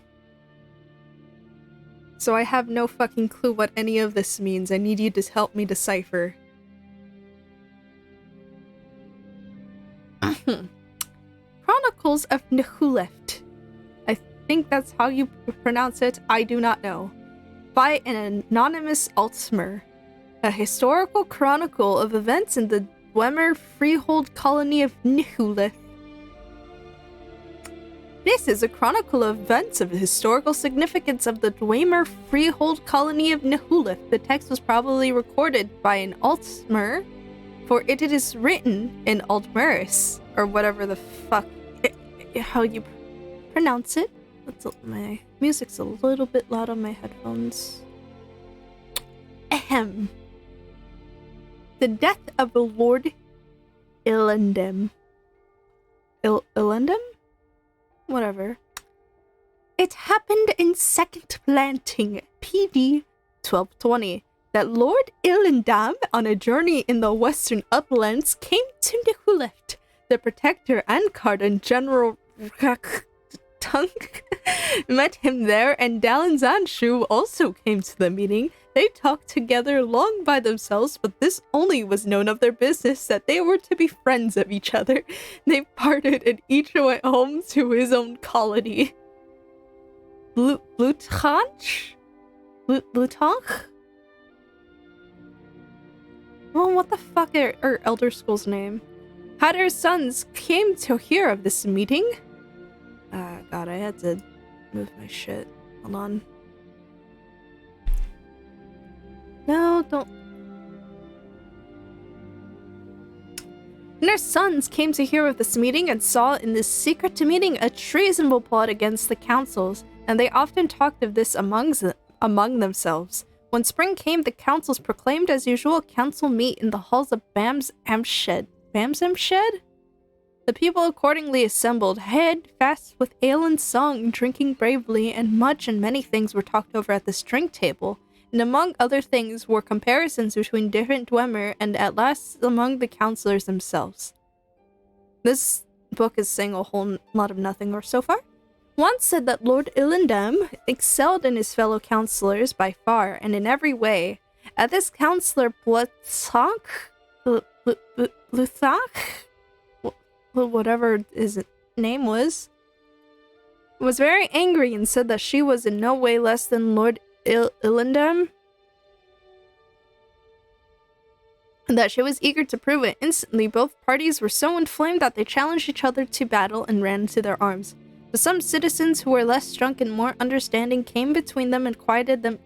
So I have no fucking clue what any of this means. I need you to help me decipher. Chronicles of Nihulet. I think that's how you pronounce it. I do not know. By an anonymous Altmer. A historical chronicle of events in the Dwemer freehold colony of Nihulet. This is a chronicle of events of the historical significance of the Dwemer freehold colony of Nihulet. The text was probably recorded by an Altmer, for it is written in Altmeris, or whatever the fuck how you pronounce it. My music's a little bit loud on my headphones. Ahem. The death of the Lord Illendem. Illendem? Whatever. It happened in Second Planting, PD 1220, that Lord Illendam, on a journey in the western uplands, came to Nihulet. The protector and Cardin General Tunk met him there, and Dallin Zanshu also came to the meeting. They talked together long by themselves, but this only was known of their business, that they were to be friends of each other. They parted, and each went home to his own colony. Blutanch? Blutanch? Well, what the fuck are Elder School's name? Hader's sons came to hear of this meeting. God, I had to move my shit. Hold on. No, don't. And their sons came to hear of this meeting and saw in this secret meeting a treasonable plot against the councils, and they often talked of this among themselves. When spring came, the councils proclaimed as usual council meet in the halls of Bamshamshed. Bamshamshed? The people accordingly assembled, head fast with ale and song, drinking bravely, and much and many things were talked over at this drink table. And among other things were comparisons between different Dwemer, and at last among the counselors themselves. This book is saying a whole lot of nothing or so far. One said that Lord Illendam excelled in his fellow counselors by far, and in every way. At this counselor Bluthak, whatever his name was very angry and said that she was in no way less than Lord Illendam, and that she was eager to prove it. Instantly, both parties were so inflamed that they challenged each other to battle and ran to their arms. But some citizens who were less drunk and more understanding came between them and quieted them,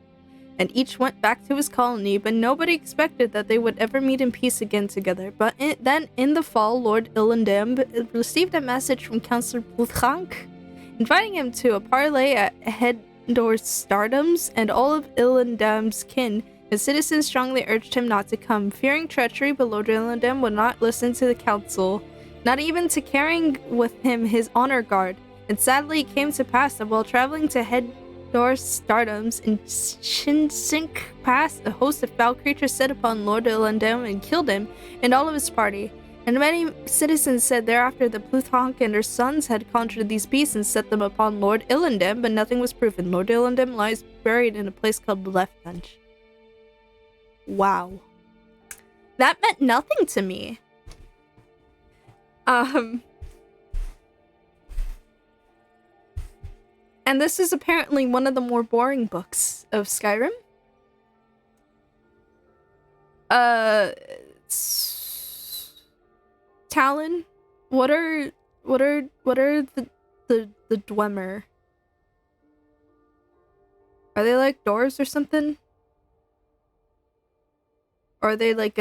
and each went back to his colony, but nobody expected that they would ever meet in peace again together. But then, in the fall, Lord Illendam received a message from Councillor Bluthrank, inviting him to a parley at Hedor Stardom's and all of Illendam's kin. The citizens strongly urged him not to come, fearing treachery, but Lord Illendam would not listen to the council, not even to carrying with him his honor guard. And sadly, it came to pass that while traveling to Hedor Stardom's in Shinsink Pass, a host of foul creatures set upon Lord Illendam and killed him and all of his party. And many citizens said thereafter that Bluthonk and her sons had conjured these beasts and set them upon Lord Illendam, but nothing was proven. Lord Illendam lies buried in a place called the Left Bench. Wow. That meant nothing to me. And this is apparently one of the more boring books of Skyrim. Talon, what are the Dwemer? Are they like doors or something? Or are they like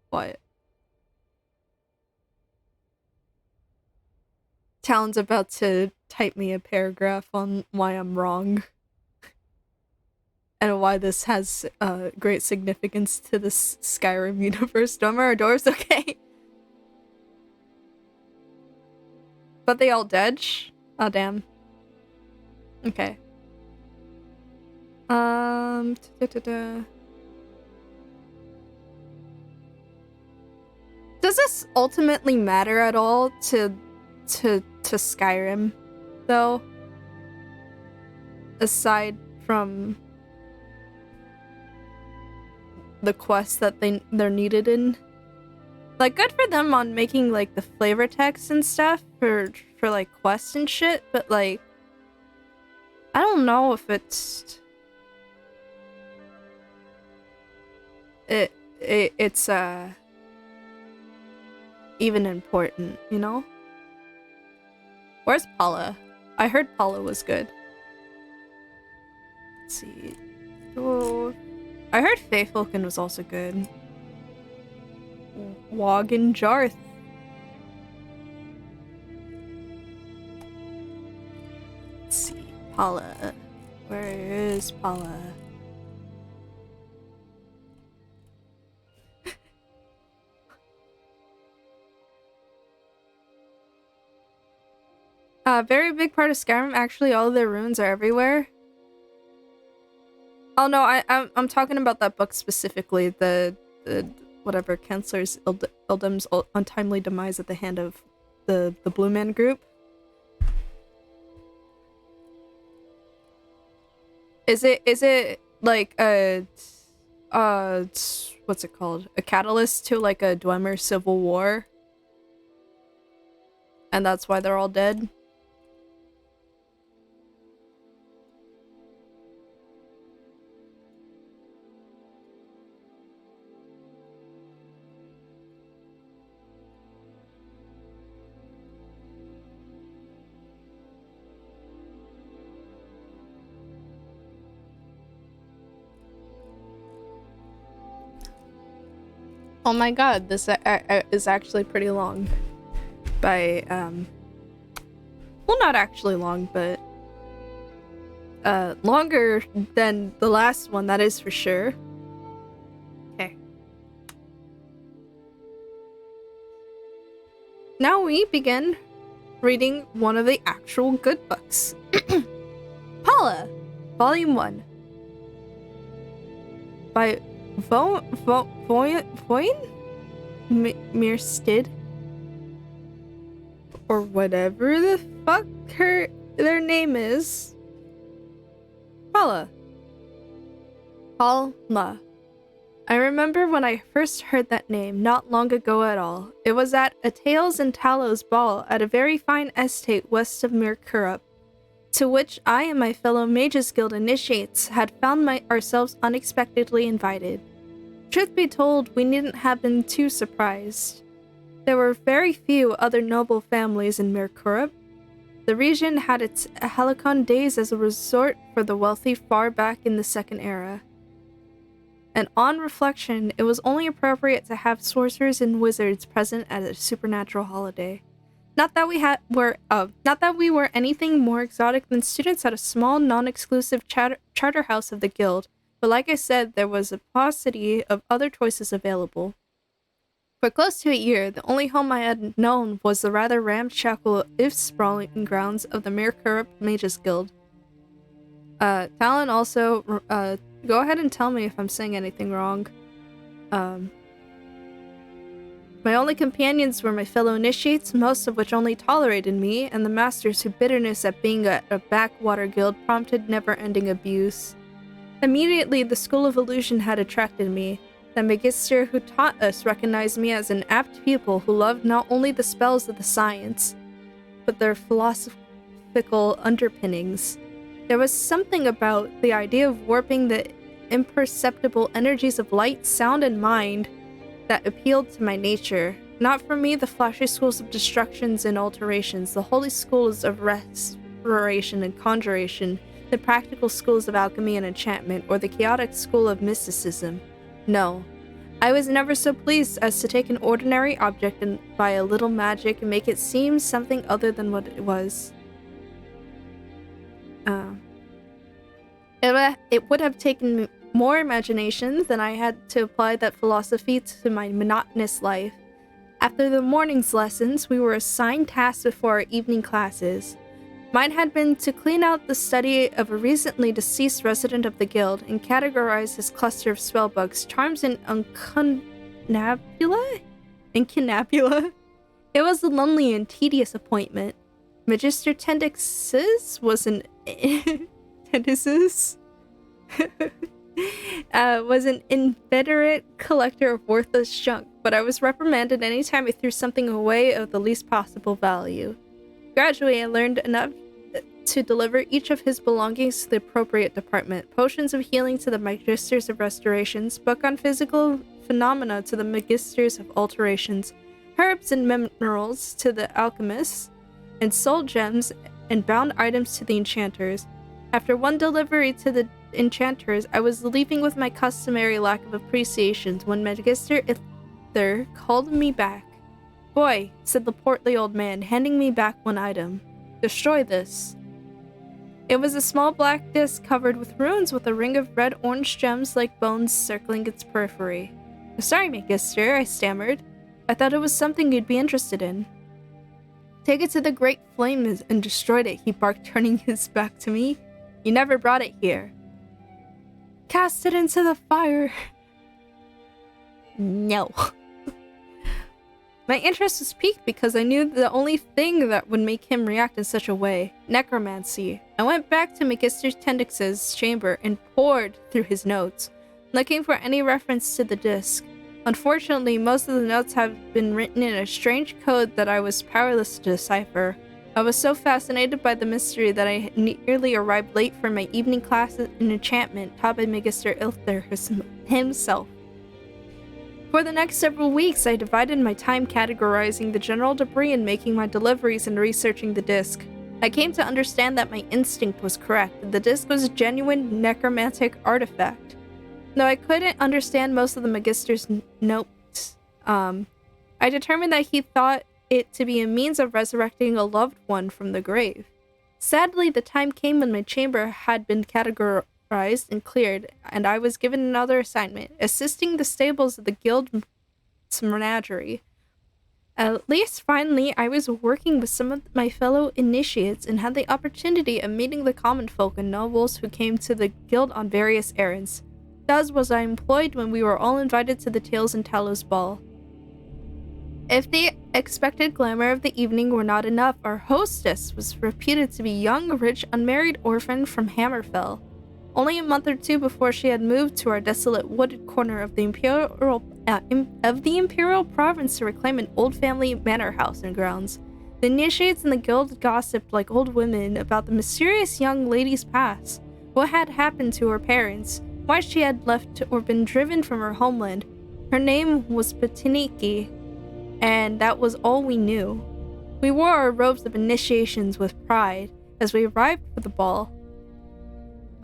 what? Talon's about to type me a paragraph on why I'm wrong. And why this has great significance to this Skyrim universe. Dwemer are doors? Okay. But they all dead? Oh, damn. Okay. Does this ultimately matter at all to Skyrim, though? Aside from the quests that they're needed in. Like, good for them on making like the flavor text and stuff for like quests and shit, but like I don't know if it's even important, you know? Where's Paula? I heard Paula was good. Let's see. Oh, I heard Faithfulkin was also good. Wogan Jarth. Let's see. Paula. Where is Paula? Very big part of Skyrim. Actually, all of their runes are everywhere. Oh no, I'm talking about that book specifically. The whatever Chancellor's Ildam's untimely demise at the hand of the Blue Man group. Is it like a what's it called? A catalyst to like a Dwemer civil war? And that's why they're all dead? Oh my god, this is actually pretty long. By, well, not actually long, but, longer than the last one, that is for sure. Okay. Now we begin reading one of the actual good books. Paula, Volume 1. By Mierstid, or whatever the fuck their name is. Paula. Palma. I remember when I first heard that name not long ago at all. It was at a Tails and Talos ball at a very fine estate west of Mirkurup, to which I and my fellow Mages Guild initiates had found ourselves unexpectedly invited. Truth be told, we needn't have been too surprised. There were very few other noble families in Mirkurup. The region had its Helicon days as a resort for the wealthy far back in the Second Era. And on reflection, it was only appropriate to have sorcerers and wizards present at a supernatural holiday. Not that we were anything more exotic than students at a small, non-exclusive charter house of the guild, but like I said, there was a paucity of other choices available. For close to a year, the only home I had known was the rather ramshackle, if sprawling grounds of the Mirkurup Mages Guild. Talon also, go ahead and tell me if I'm saying anything wrong. My only companions were my fellow initiates, most of which only tolerated me, and the masters whose bitterness at being a backwater guild prompted never-ending abuse. Immediately, the School of Illusion had attracted me. The magister who taught us recognized me as an apt pupil who loved not only the spells of the science, but their philosophical underpinnings. There was something about the idea of warping the imperceptible energies of light, sound, and mind that appealed to my nature. Not for me the flashy schools of destructions and alterations, the holy schools of restoration and conjuration, the practical schools of alchemy and enchantment, or the chaotic school of mysticism. No. I was never so pleased as to take an ordinary object and by a little magic and make it seem something other than what it was. It would have taken more imagination than I had to apply that philosophy to my monotonous life. After the morning's lessons, we were assigned tasks before our evening classes. Mine had been to clean out the study of a recently deceased resident of the guild and categorize his cluster of spellbooks, charms, and incunabula? It was a lonely and tedious appointment. Magister Tendix's was an was an inveterate collector of worthless junk, but I was reprimanded anytime I threw something away of the least possible value. Gradually, I learned enough to deliver each of his belongings to the appropriate department: potions of healing to the magisters of restorations, book on physical phenomena to the magisters of alterations, herbs and minerals to the alchemists, and soul gems and bound items to the enchanters. After one delivery to the enchanters, I was leaving with my customary lack of appreciation when Magister Ither called me back. "Boy," said the portly old man, handing me back one item. "Destroy this." It was a small black disc covered with runes with a ring of red-orange gems like bones circling its periphery. "Sorry, Magister," I stammered. "I thought it was something you'd be interested in." "Take it to the Great Flame and destroy it," he barked, turning his back to me. "You never brought it here." "Cast it into the fire." No. My interest was piqued because I knew the only thing that would make him react in such a way: necromancy. I went back to Magister Tendix's chamber and pored through his notes, looking for any reference to the disc. Unfortunately, most of the notes have been written in a strange code that I was powerless to decipher. I was so fascinated by the mystery that I nearly arrived late for my evening class in enchantment taught by Magister Ilther himself. For the next several weeks, I divided my time categorizing the general debris and making my deliveries and researching the disc. I came to understand that my instinct was correct. The disc was a genuine necromantic artifact. Though I couldn't understand most of the Magister's notes, I determined that he thought it to be a means of resurrecting a loved one from the grave. Sadly, the time came when my chamber had been categorized and cleared, and I was given another assignment, assisting the stables of the guild's menagerie. At least finally, I was working with some of my fellow initiates and had the opportunity of meeting the common folk and nobles who came to the guild on various errands. Thus was I employed when we were all invited to the Tales and Talos ball. If the expected glamour of the evening were not enough, our hostess was reputed to be a young, rich, unmarried orphan from Hammerfell. Only a month or two before she had moved to our desolate wooded corner of the imperial province to reclaim an old family manor house and grounds. The initiates in the guild gossiped like old women about the mysterious young lady's past, what had happened to her parents, why she had left or been driven from her homeland. Her name was Patiniki, and that was all we knew. We wore our robes of initiations with pride as we arrived for the ball.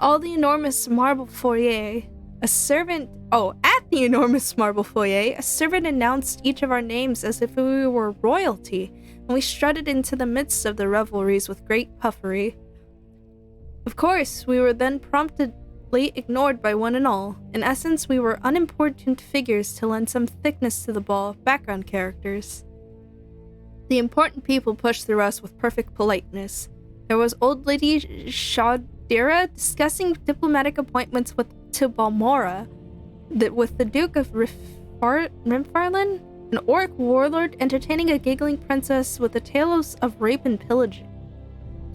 At the enormous marble foyer, a servant announced each of our names as if we were royalty, and we strutted into the midst of the revelries with great puffery. Of course, we were then promptly ignored by one and all. In essence, we were unimportant figures to lend some thickness to the ball, background characters. The important people pushed through us with perfect politeness. There was old lady Shadira discussing diplomatic appointments to Balmora, with the Duke of Rimfarlin, an orc warlord entertaining a giggling princess with the tales of rape and pillaging.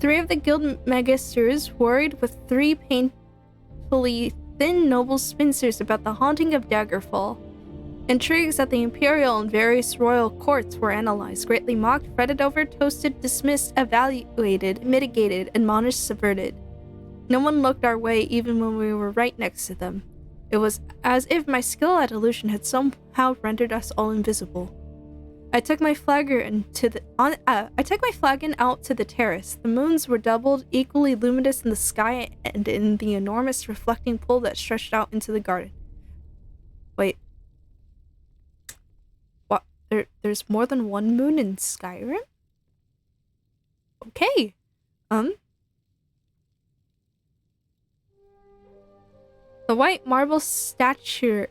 3 of the guild magisters worried with 3 painfully thin noble spinsters about the haunting of Daggerfall. Intrigues at the imperial and various royal courts were analyzed, greatly mocked, fretted over, toasted, dismissed, evaluated, mitigated, admonished, subverted. No one looked our way even when we were right next to them. It was as if my skill at illusion had somehow rendered us all invisible. I took my flagon out to the terrace. The moons were doubled, equally luminous in the sky and in the enormous reflecting pool that stretched out into the garden. Wait. What? There's more than one moon in Skyrim? Okay. The white marble statuary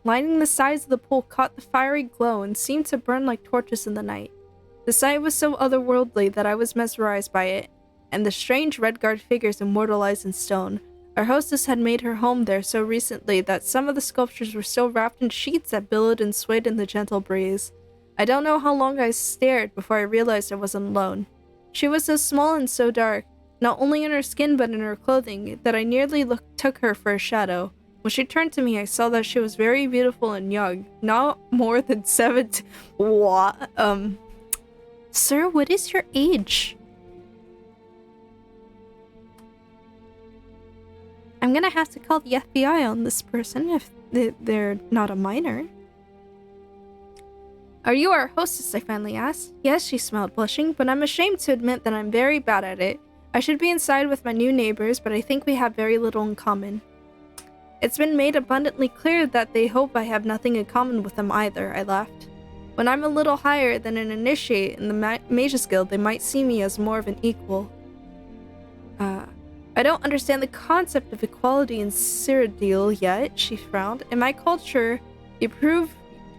lining the sides of the pool caught the fiery glow and seemed to burn like torches in the night. The sight was so otherworldly that I was mesmerized by it, and the strange red-guard figures immortalized in stone. Our hostess had made her home there so recently that some of the sculptures were still wrapped in sheets that billowed and swayed in the gentle breeze. I don't know how long I stared before I realized I wasn't alone. She was so small and so dark, not only in her skin but in her clothing, that I nearly took her for a shadow. When she turned to me, I saw that she was very beautiful and young, not more than 17. What? Sir, what is your age? I'm gonna have to call the FBI on this person if they're not a minor. Are you our hostess? I finally asked. Yes, she smiled, blushing, but I'm ashamed to admit that I'm very bad at it. I should be inside with my new neighbors, but I think we have very little in common. It's been made abundantly clear that they hope I have nothing in common with them either, I laughed. When I'm a little higher than an initiate in the Mages Guild, they might see me as more of an equal. I don't understand the concept of equality in Cyrodiil yet, she frowned. In my culture, you prove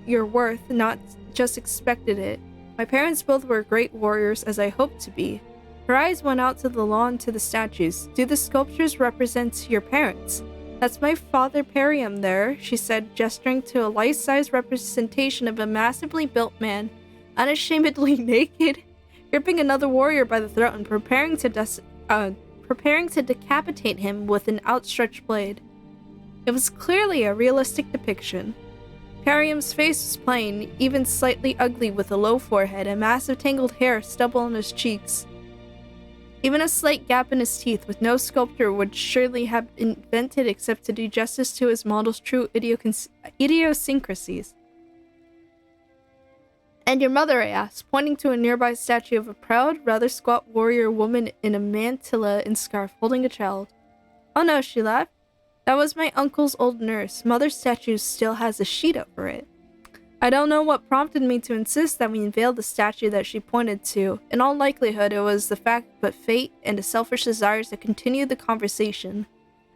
your worth, not just expected it. My parents both were great warriors, as I hoped to be. Her eyes went out to the lawn to the statues. Do the sculptures represent your parents? That's my father Perium there, she said, gesturing to a life-size representation of a massively built man, unashamedly naked, gripping another warrior by the throat and preparing to decapitate him with an outstretched blade. It was clearly a realistic depiction. Perium's face was plain, even slightly ugly, with a low forehead and massive tangled hair stubble on his cheeks. Even a slight gap in his teeth, with no sculptor would surely have invented except to do justice to his model's true idiosyncrasies. And your mother, I asked, pointing to a nearby statue of a proud, rather squat warrior woman in a mantilla and scarf holding a child. Oh no, she laughed. That was my uncle's old nurse. Mother's statue still has a sheet over it. I don't know what prompted me to insist that we unveil the statue that she pointed to. In all likelihood, it was the fact but fate and a selfish desire to continue the conversation.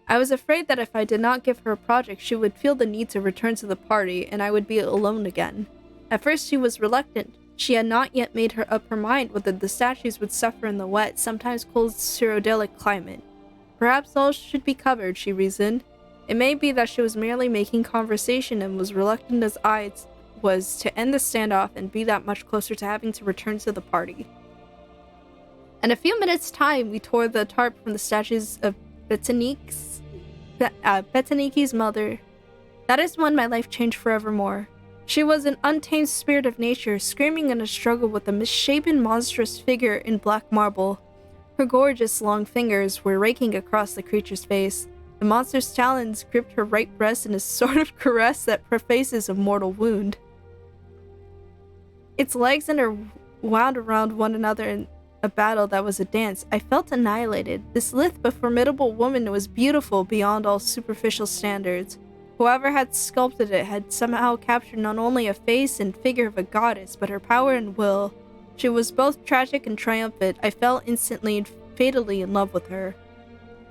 I was afraid that if I did not give her a project, she would feel the need to return to the party, and I would be alone again. At first, she was reluctant. She had not yet made up her mind whether the statues would suffer in the wet, sometimes cold, Cyrodiilic climate. Perhaps all should be covered, she reasoned. It may be that she was merely making conversation and was reluctant as I was to end the standoff and be that much closer to having to return to the party. In a few minutes' time, we tore the tarp from the statues of Betaniki's mother. That is when my life changed forevermore. She was an untamed spirit of nature, screaming in a struggle with a misshapen, monstrous figure in black marble. Her gorgeous, long fingers were raking across the creature's face. The monster's talons gripped her right breast in a sort of caress that prefaces a mortal wound. Its legs and her wound around one another in a battle that was a dance. I felt annihilated. This lithe but formidable woman was beautiful beyond all superficial standards. Whoever had sculpted it had somehow captured not only a face and figure of a goddess, but her power and will. She was both tragic and triumphant. I fell instantly and fatally in love with her.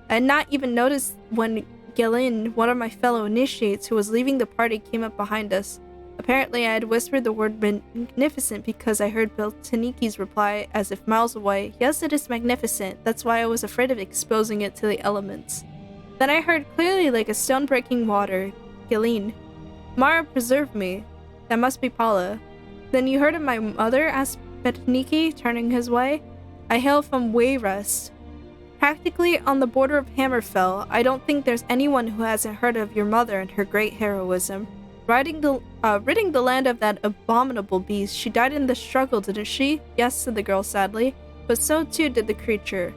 I had not even noticed when Gelin, one of my fellow initiates who was leaving the party, came up behind us. Apparently, I had whispered the word magnificent because I heard Beltaniki's reply as if miles away. Yes, it is magnificent. That's why I was afraid of exposing it to the elements. Then I heard clearly like a stone breaking water. Gelin. Mara preserved me. That must be Paula. Then you heard of my mother? Asked Beltaniki, turning his way. I hail from Wayrest. Practically on the border of Hammerfell. I don't think there's anyone who hasn't heard of your mother and her great heroism. Ridding the land of that abominable beast. She died in the struggle, didn't she? Yes, said the girl sadly, but so too did the creature.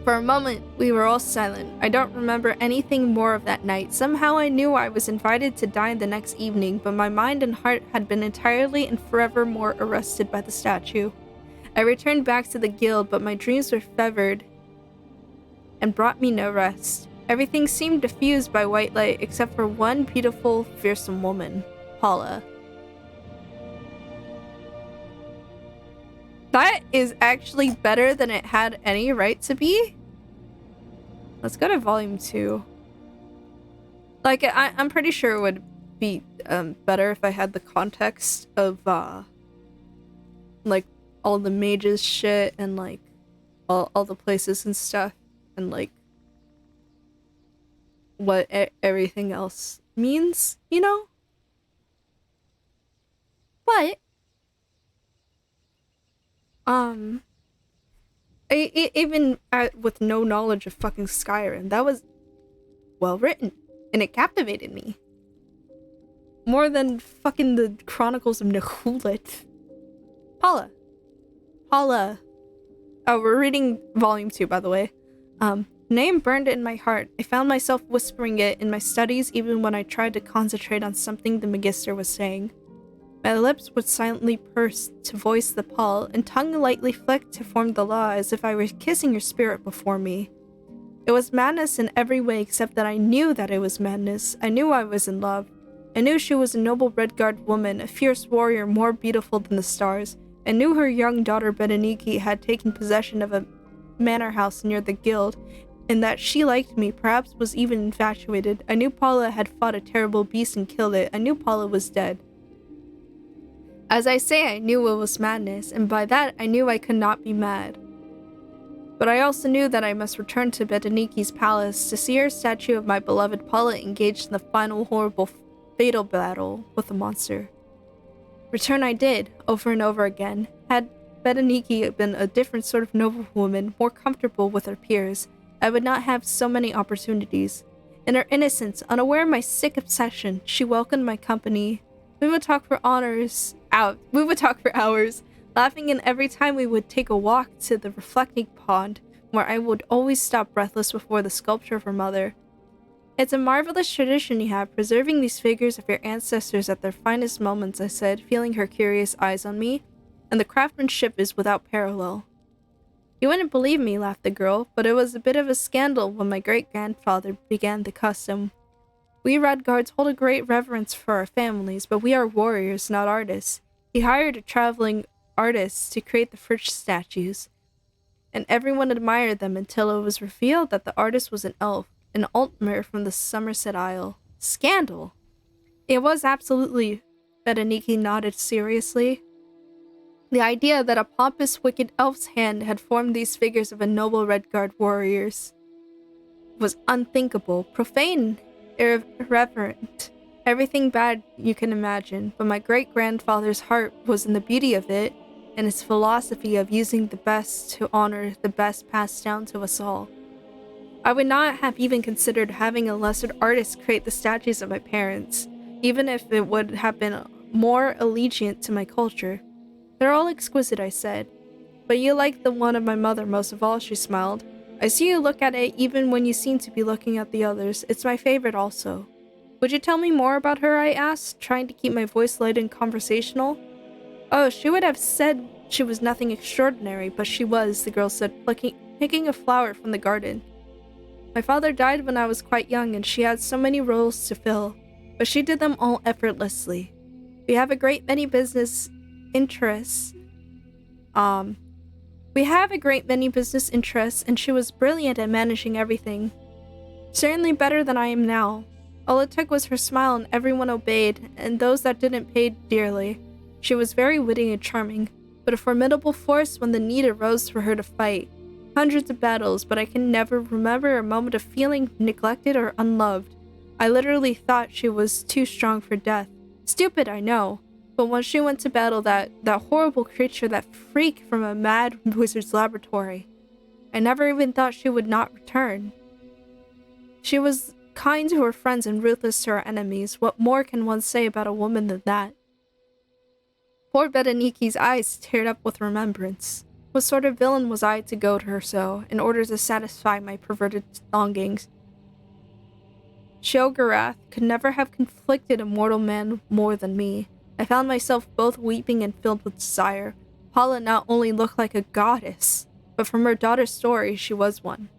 For a moment, we were all silent. I don't remember anything more of that night. Somehow I knew I was invited to dine the next evening, but my mind and heart had been entirely and forevermore arrested by the statue. I returned back to the guild, but my dreams were severed and brought me no rest. Everything seemed diffused by white light except for one beautiful, fearsome woman, Paula. That is actually better than it had any right to be. Let's go to volume 2. Like, I'm pretty sure it would be better if I had the context of like all the mages shit and like all the places and stuff and like what everything else means, you know? But even with no knowledge of fucking Skyrim, that was well written and it captivated me more than fucking the Chronicles of Nahulet. Paula. Oh, we're reading volume 2, by the way. Name burned in my heart. I found myself whispering it in my studies even when I tried to concentrate on something the Magister was saying. My lips would silently purse to voice the Paul, and tongue lightly flicked to form the law as if I were kissing your spirit before me. It was madness in every way except that I knew that it was madness. I knew I was in love. I knew she was a noble red-guard woman, a fierce warrior more beautiful than the stars. I knew her young daughter Bereniki had taken possession of a manor house near the guild, and that she liked me, perhaps was even infatuated. I knew Paula had fought a terrible beast and killed it. I knew Paula was dead. As I say, I knew it was madness, and by that I knew I could not be mad. But I also knew that I must return to Bedeniki's palace to see her statue of my beloved Paula engaged in the final horrible fatal battle with the monster. Return I did, over and over again. Had Bedeniki been a different sort of noblewoman, more comfortable with her peers, I would not have so many opportunities. In her innocence, unaware of my sick obsession, she welcomed my company. We would talk for hours, laughing, and every time we would take a walk to the reflecting pond, where I would always stop breathless before the sculpture of her mother. It's a marvelous tradition you have, preserving these figures of your ancestors at their finest moments, I said, feeling her curious eyes on me, and the craftsmanship is without parallel. You wouldn't believe me, laughed the girl, but it was a bit of a scandal when my great-grandfather began the custom. We Redguards hold a great reverence for our families, but we are warriors, not artists. He hired a traveling artist to create the first statues, and everyone admired them until it was revealed that the artist was an elf, an Altmer from the Somerset Isle. Scandal! It was absolutely, Bedeniki nodded seriously. The idea that a pompous, wicked elf's hand had formed these figures of a noble Redguard warriors was unthinkable, profane, irreverent, everything bad you can imagine, but my great-grandfather's heart was in the beauty of it, and his philosophy of using the best to honor the best passed down to us all. I would not have even considered having a lesser artist create the statues of my parents, even if it would have been more allegiant to my culture. They're all exquisite, I said. But you like the one of my mother most of all, she smiled. I see you look at it even when you seem to be looking at the others. It's my favorite also. Would you tell me more about her, I asked, trying to keep my voice light and conversational. Oh, she would have said she was nothing extraordinary, but she was, the girl said, picking a flower from the garden. My father died when I was quite young, and she had so many roles to fill, but she did them all effortlessly. We have a great many business interests, and she was brilliant at managing everything. Certainly better than I am now. All it took was her smile and everyone obeyed, and those that didn't paid dearly. She was very witty and charming, but a formidable force when the need arose for her to fight. Hundreds of battles, but I can never remember a moment of feeling neglected or unloved. I literally thought she was too strong for death. Stupid, I know. But when she went to battle that horrible creature, that freak from a mad wizard's laboratory, I never even thought she would not return. She was kind to her friends and ruthless to her enemies. What more can one say about a woman than that? Poor Bedeniki's eyes teared up with remembrance. What sort of villain was I to goad her so, in order to satisfy my perverted longings? Sheogorath could never have conflicted a mortal man more than me. I found myself both weeping and filled with desire. Paula not only looked like a goddess, but from her daughter's story, she was one.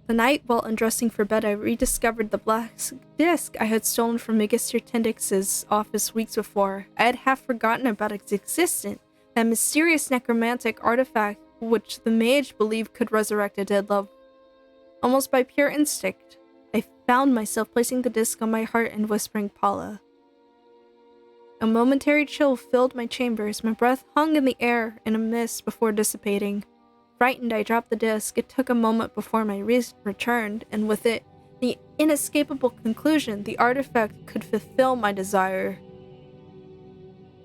The night, while undressing for bed, I rediscovered the black disc I had stolen from Magister Tendix's office weeks before. I had half forgotten about its existence, that mysterious necromantic artifact which the mage believed could resurrect a dead love. Almost by pure instinct, I found myself placing the disc on my heart and whispering Paula. A momentary chill filled my chambers. My breath hung in the air in a mist before dissipating. Frightened, I dropped the disc. It took a moment before my reason returned, and with it, the inescapable conclusion the artifact could fulfill my desire.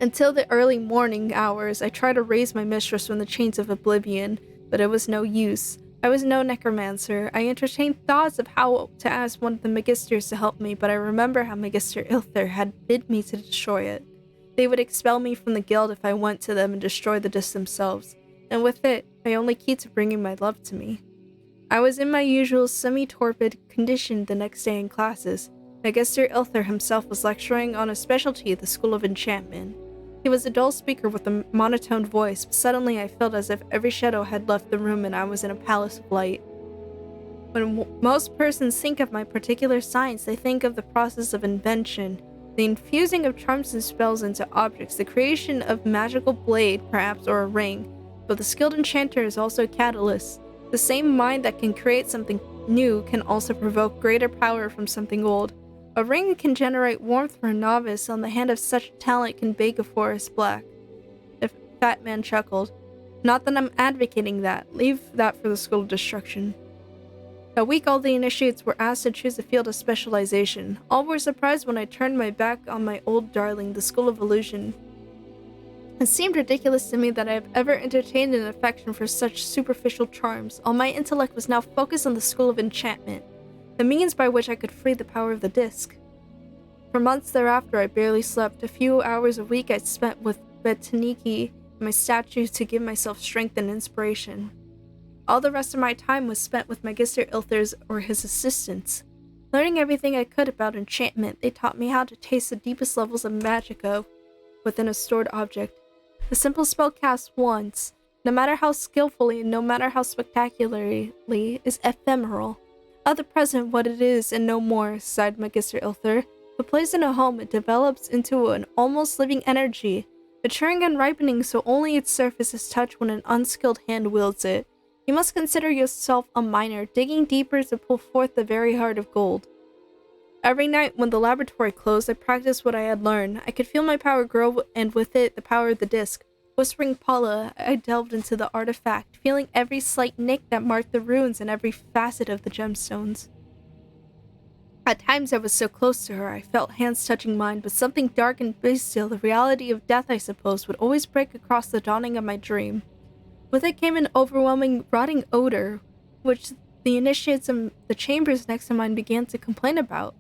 Until the early morning hours, I tried to raise my mistress from the chains of oblivion, but it was no use. I was no necromancer. I entertained thoughts of how to ask one of the Magisters to help me, but I remember how Magister Ilther had bid me to destroy it. They would expel me from the guild if I went to them and destroyed the disc themselves, and with it, my only key to bringing my love to me. I was in my usual semi-torpid condition the next day in classes. Magister Ilther himself was lecturing on a specialty at the School of Enchantment. He was a dull speaker with a monotone voice, but suddenly I felt as if every shadow had left the room and I was in a palace of light. When most persons think of my particular science, they think of the process of invention, the infusing of charms and spells into objects, the creation of magical blade, perhaps, or a ring. But the skilled enchanter is also a catalyst. The same mind that can create something new can also provoke greater power from something old. A ring can generate warmth for a novice. On the hand of such talent can bake a forest black. The fat man chuckled. Not that I'm advocating that. Leave that for the School of Destruction. That week, all the initiates were asked to choose a field of specialization. All were surprised when I turned my back on my old darling, the School of Illusion. It seemed ridiculous to me that I have ever entertained an affection for such superficial charms. All my intellect was now focused on the School of Enchantment, the means by which I could free the power of the disc. For months thereafter, I barely slept. A few hours a week I spent with Betaniki and my statue to give myself strength and inspiration. All the rest of my time was spent with Magister Ilthers or his assistants. Learning everything I could about enchantment, they taught me how to taste the deepest levels of magicka within a stored object. A simple spell cast once, no matter how skillfully and no matter how spectacularly, is ephemeral. Of the present, what it is and no more, sighed Magister Ilther. But placed in a home, it develops into an almost living energy, maturing and ripening so only its surface is touched when an unskilled hand wields it. You must consider yourself a miner, digging deeper to pull forth the very heart of gold. Every night when the laboratory closed, I practiced what I had learned. I could feel my power grow, and with it, the power of the disc. Whispering Paula, I delved into the artifact, feeling every slight nick that marked the runes and every facet of the gemstones. At times I was so close to her, I felt hands touching mine, but something dark and bestial, the reality of death I suppose, would always break across the dawning of my dream. With it came an overwhelming, rotting odor, which the initiates in the chambers next to mine began to complain about.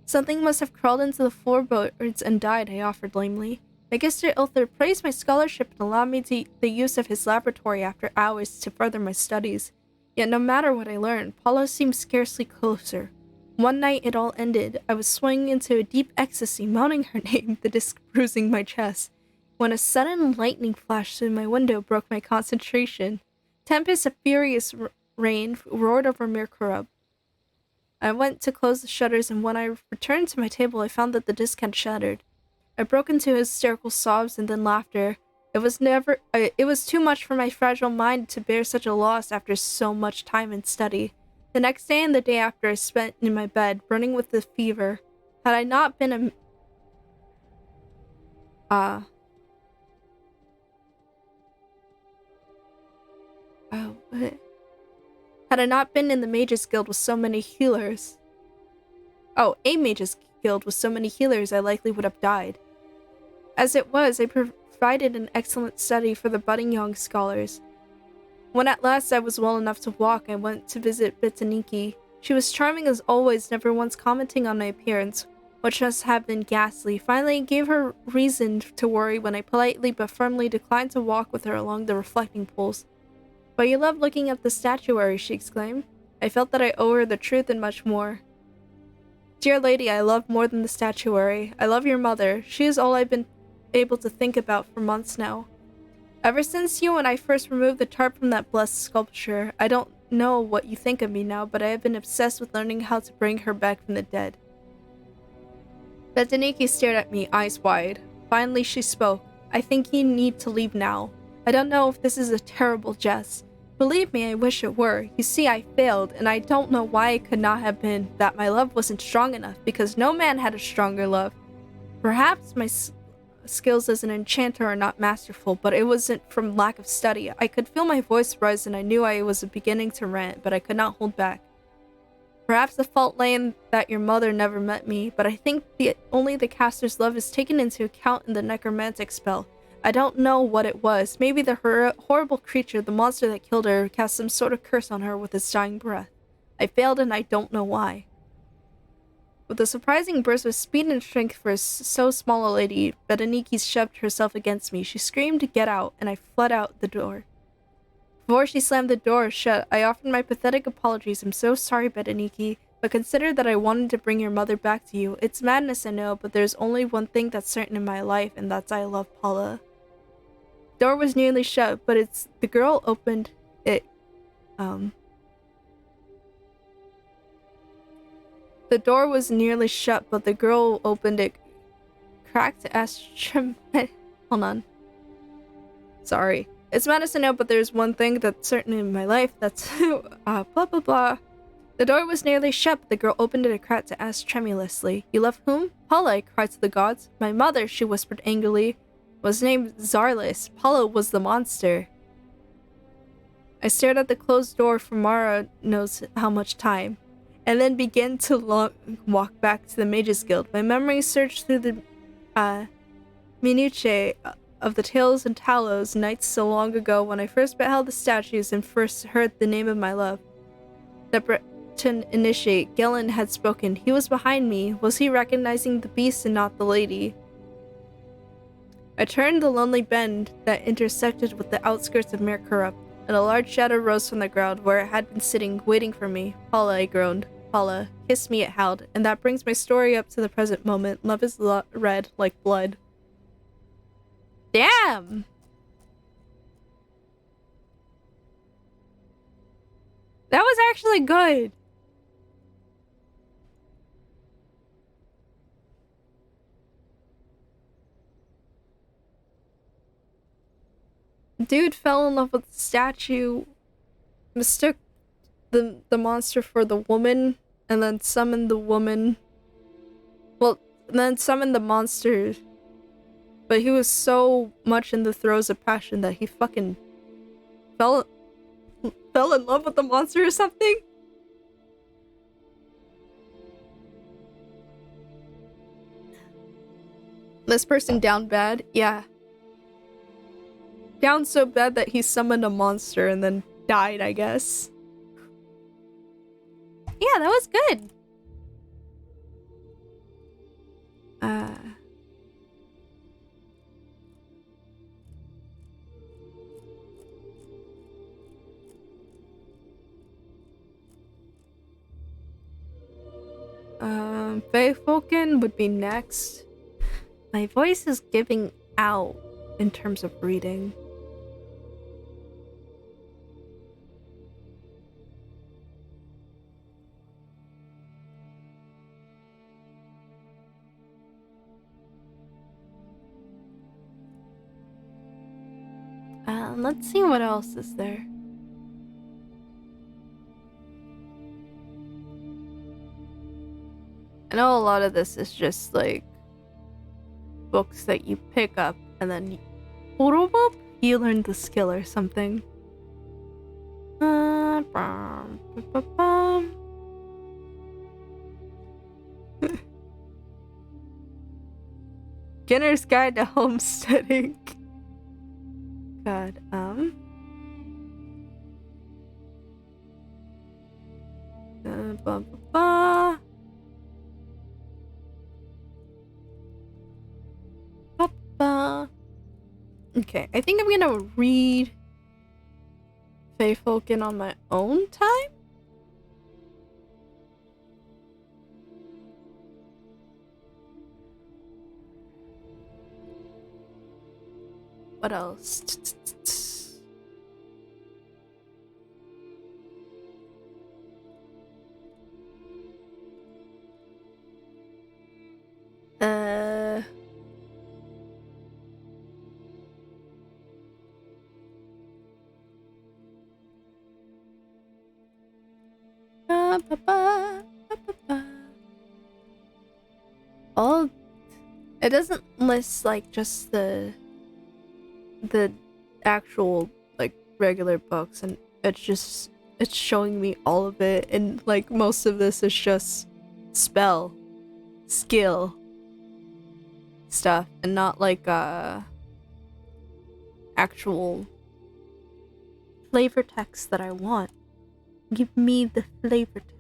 Something must have crawled into the floorboards and died, I offered lamely. Magister Ilther praised my scholarship and allowed me the use of his laboratory after hours to further my studies. Yet no matter what I learned, Paula seemed scarcely closer. One night it all ended. I was swinging into a deep ecstasy, moaning her name, the disc bruising my chest, when a sudden lightning flash through my window broke my concentration. Tempest of furious rain roared over Mirkorub. I went to close the shutters, and when I returned to my table, I found that the disc had shattered. I broke into hysterical sobs and then laughter. It was too much for my fragile mind to bear such a loss after so much time and study. The next day and the day after I spent in my bed, burning with the fever. Had I not been Had I not been in the Mages Guild with so many healers... a Mages Guild with so many healers, I likely would have died. As it was, I provided an excellent study for the budding young scholars. When at last I was well enough to walk, I went to visit Betaniki. She was charming as always, never once commenting on my appearance, which must have been ghastly. Finally, I gave her reason to worry when I politely but firmly declined to walk with her along the reflecting pools. "But you love looking at the statuary," she exclaimed. I felt that I owe her the truth and much more. "Dear lady, I love more than the statuary. I love your mother. She is all I've been able to think about for months now. Ever since you and I first removed the tarp from that blessed sculpture, I don't know what you think of me now, but I have been obsessed with learning how to bring her back from the dead." Betaniki stared at me, eyes wide. Finally, she spoke. "I think you need to leave now. I don't know if this is a terrible jest. Believe me, I wish it were. You see, I failed, and I don't know why it could not have been that my love wasn't strong enough, because no man had a stronger love. Perhaps my skills as an enchanter are not masterful, but it wasn't from lack of study. I could feel my voice rise, and I knew I was beginning to rant, but I could not hold back. Perhaps the fault lay in that your mother never met me, but I think only the caster's love is taken into account in the necromantic spell. I don't know what it was. Maybe the horrible creature, the monster that killed her, cast some sort of curse on her with its dying breath. I failed, and I don't know why." With a surprising burst of speed and strength for so small a lady, Betaniki shoved herself against me. She screamed to get out, and I fled out the door. Before she slammed the door shut, I offered my pathetic apologies. "I'm so sorry, Betaniki, but consider that I wanted to bring your mother back to you. It's madness, I know, but there's only one thing that's certain in my life, and that's I love Paula." The door was nearly shut, but the girl opened it. The door was nearly shut, but the girl opened it. Cracked Hold on. Sorry. "It's madness, I know, but there's one thing that's certain in my life, that's blah blah blah." The door was nearly shut, but the girl opened it a crack to ask tremulously, "You love whom?" "Paula," I cried to the gods. "My mother," she whispered angrily. was named Zarlis. Paula was the monster. I stared at the closed door for Mara knows how much time, and then began to walk back to the Mages Guild. My memory searched through the minutiae of the tales and talos nights so long ago when I first beheld the statues and first heard the name of my love. The Breton initiate, Gellin had spoken. He was behind me. Was he recognizing the beast and not the lady? I turned the lonely bend that intersected with the outskirts of Mirkurup, and a large shadow rose from the ground where it had been sitting, waiting for me. Paula, I groaned. Paula, kiss me, it howled. And that brings my story up to the present moment. Love is red like blood. Damn! That was actually good. Dude fell in love with the statue, mistook the monster for the woman, and then summoned the woman. Well, then summoned the monster. But he was so much in the throes of passion that he fucking fell in love with the monster or something. This person down bad? Yeah. Down so bad that he summoned a monster and then died, I guess. Yeah, that was good. Feyfolken would be next. My voice is giving out in terms of reading. Let's see what else is there. I know a lot of this is just like books that you pick up and then you learn the skill or something. Beginner's Guide to Homesteading. God, Okay, I think I'm gonna read Feyfolken on my own time? What else? All it doesn't list like just the actual like regular books, and it's showing me all of it, and like most of this is just skill stuff and not like actual flavor text that I want. Give me the flavor text.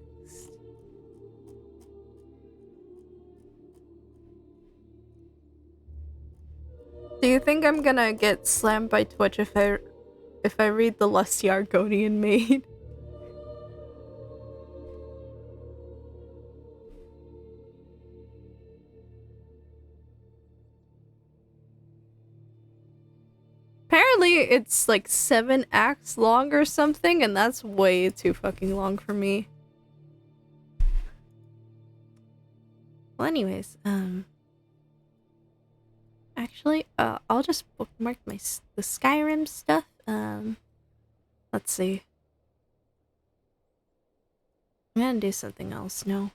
Do you think I'm gonna get slammed by Twitch if I read the Lusty Argonian Maid? Apparently it's like 7 acts long or something, and that's way too fucking long for me. Well, anyways, actually, I'll just bookmark the Skyrim stuff. Let's see. I'm gonna do something else now.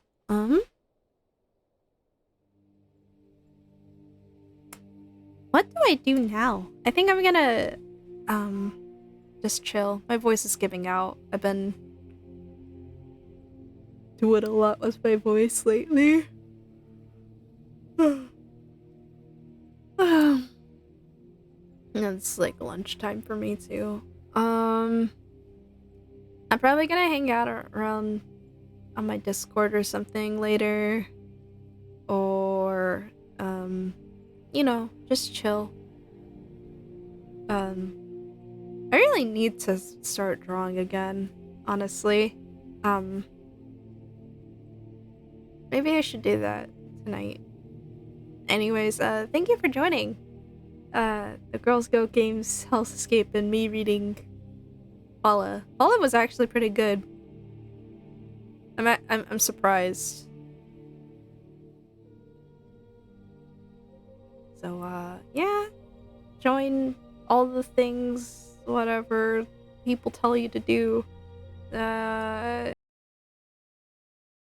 What do I do now? I think I'm gonna, just chill. My voice is giving out. I've been doing a lot with my voice lately. It's like lunchtime for me too. I'm probably gonna hang out around on my Discord or something later. Or, you know, just chill. I really need to start drawing again, honestly. Maybe I should do that tonight. Anyways, thank you for joining. The Girls Go Games Hellscape and me reading Paula. Paula was actually pretty good. I'm surprised. So, yeah. Join all the things, whatever people tell you to do.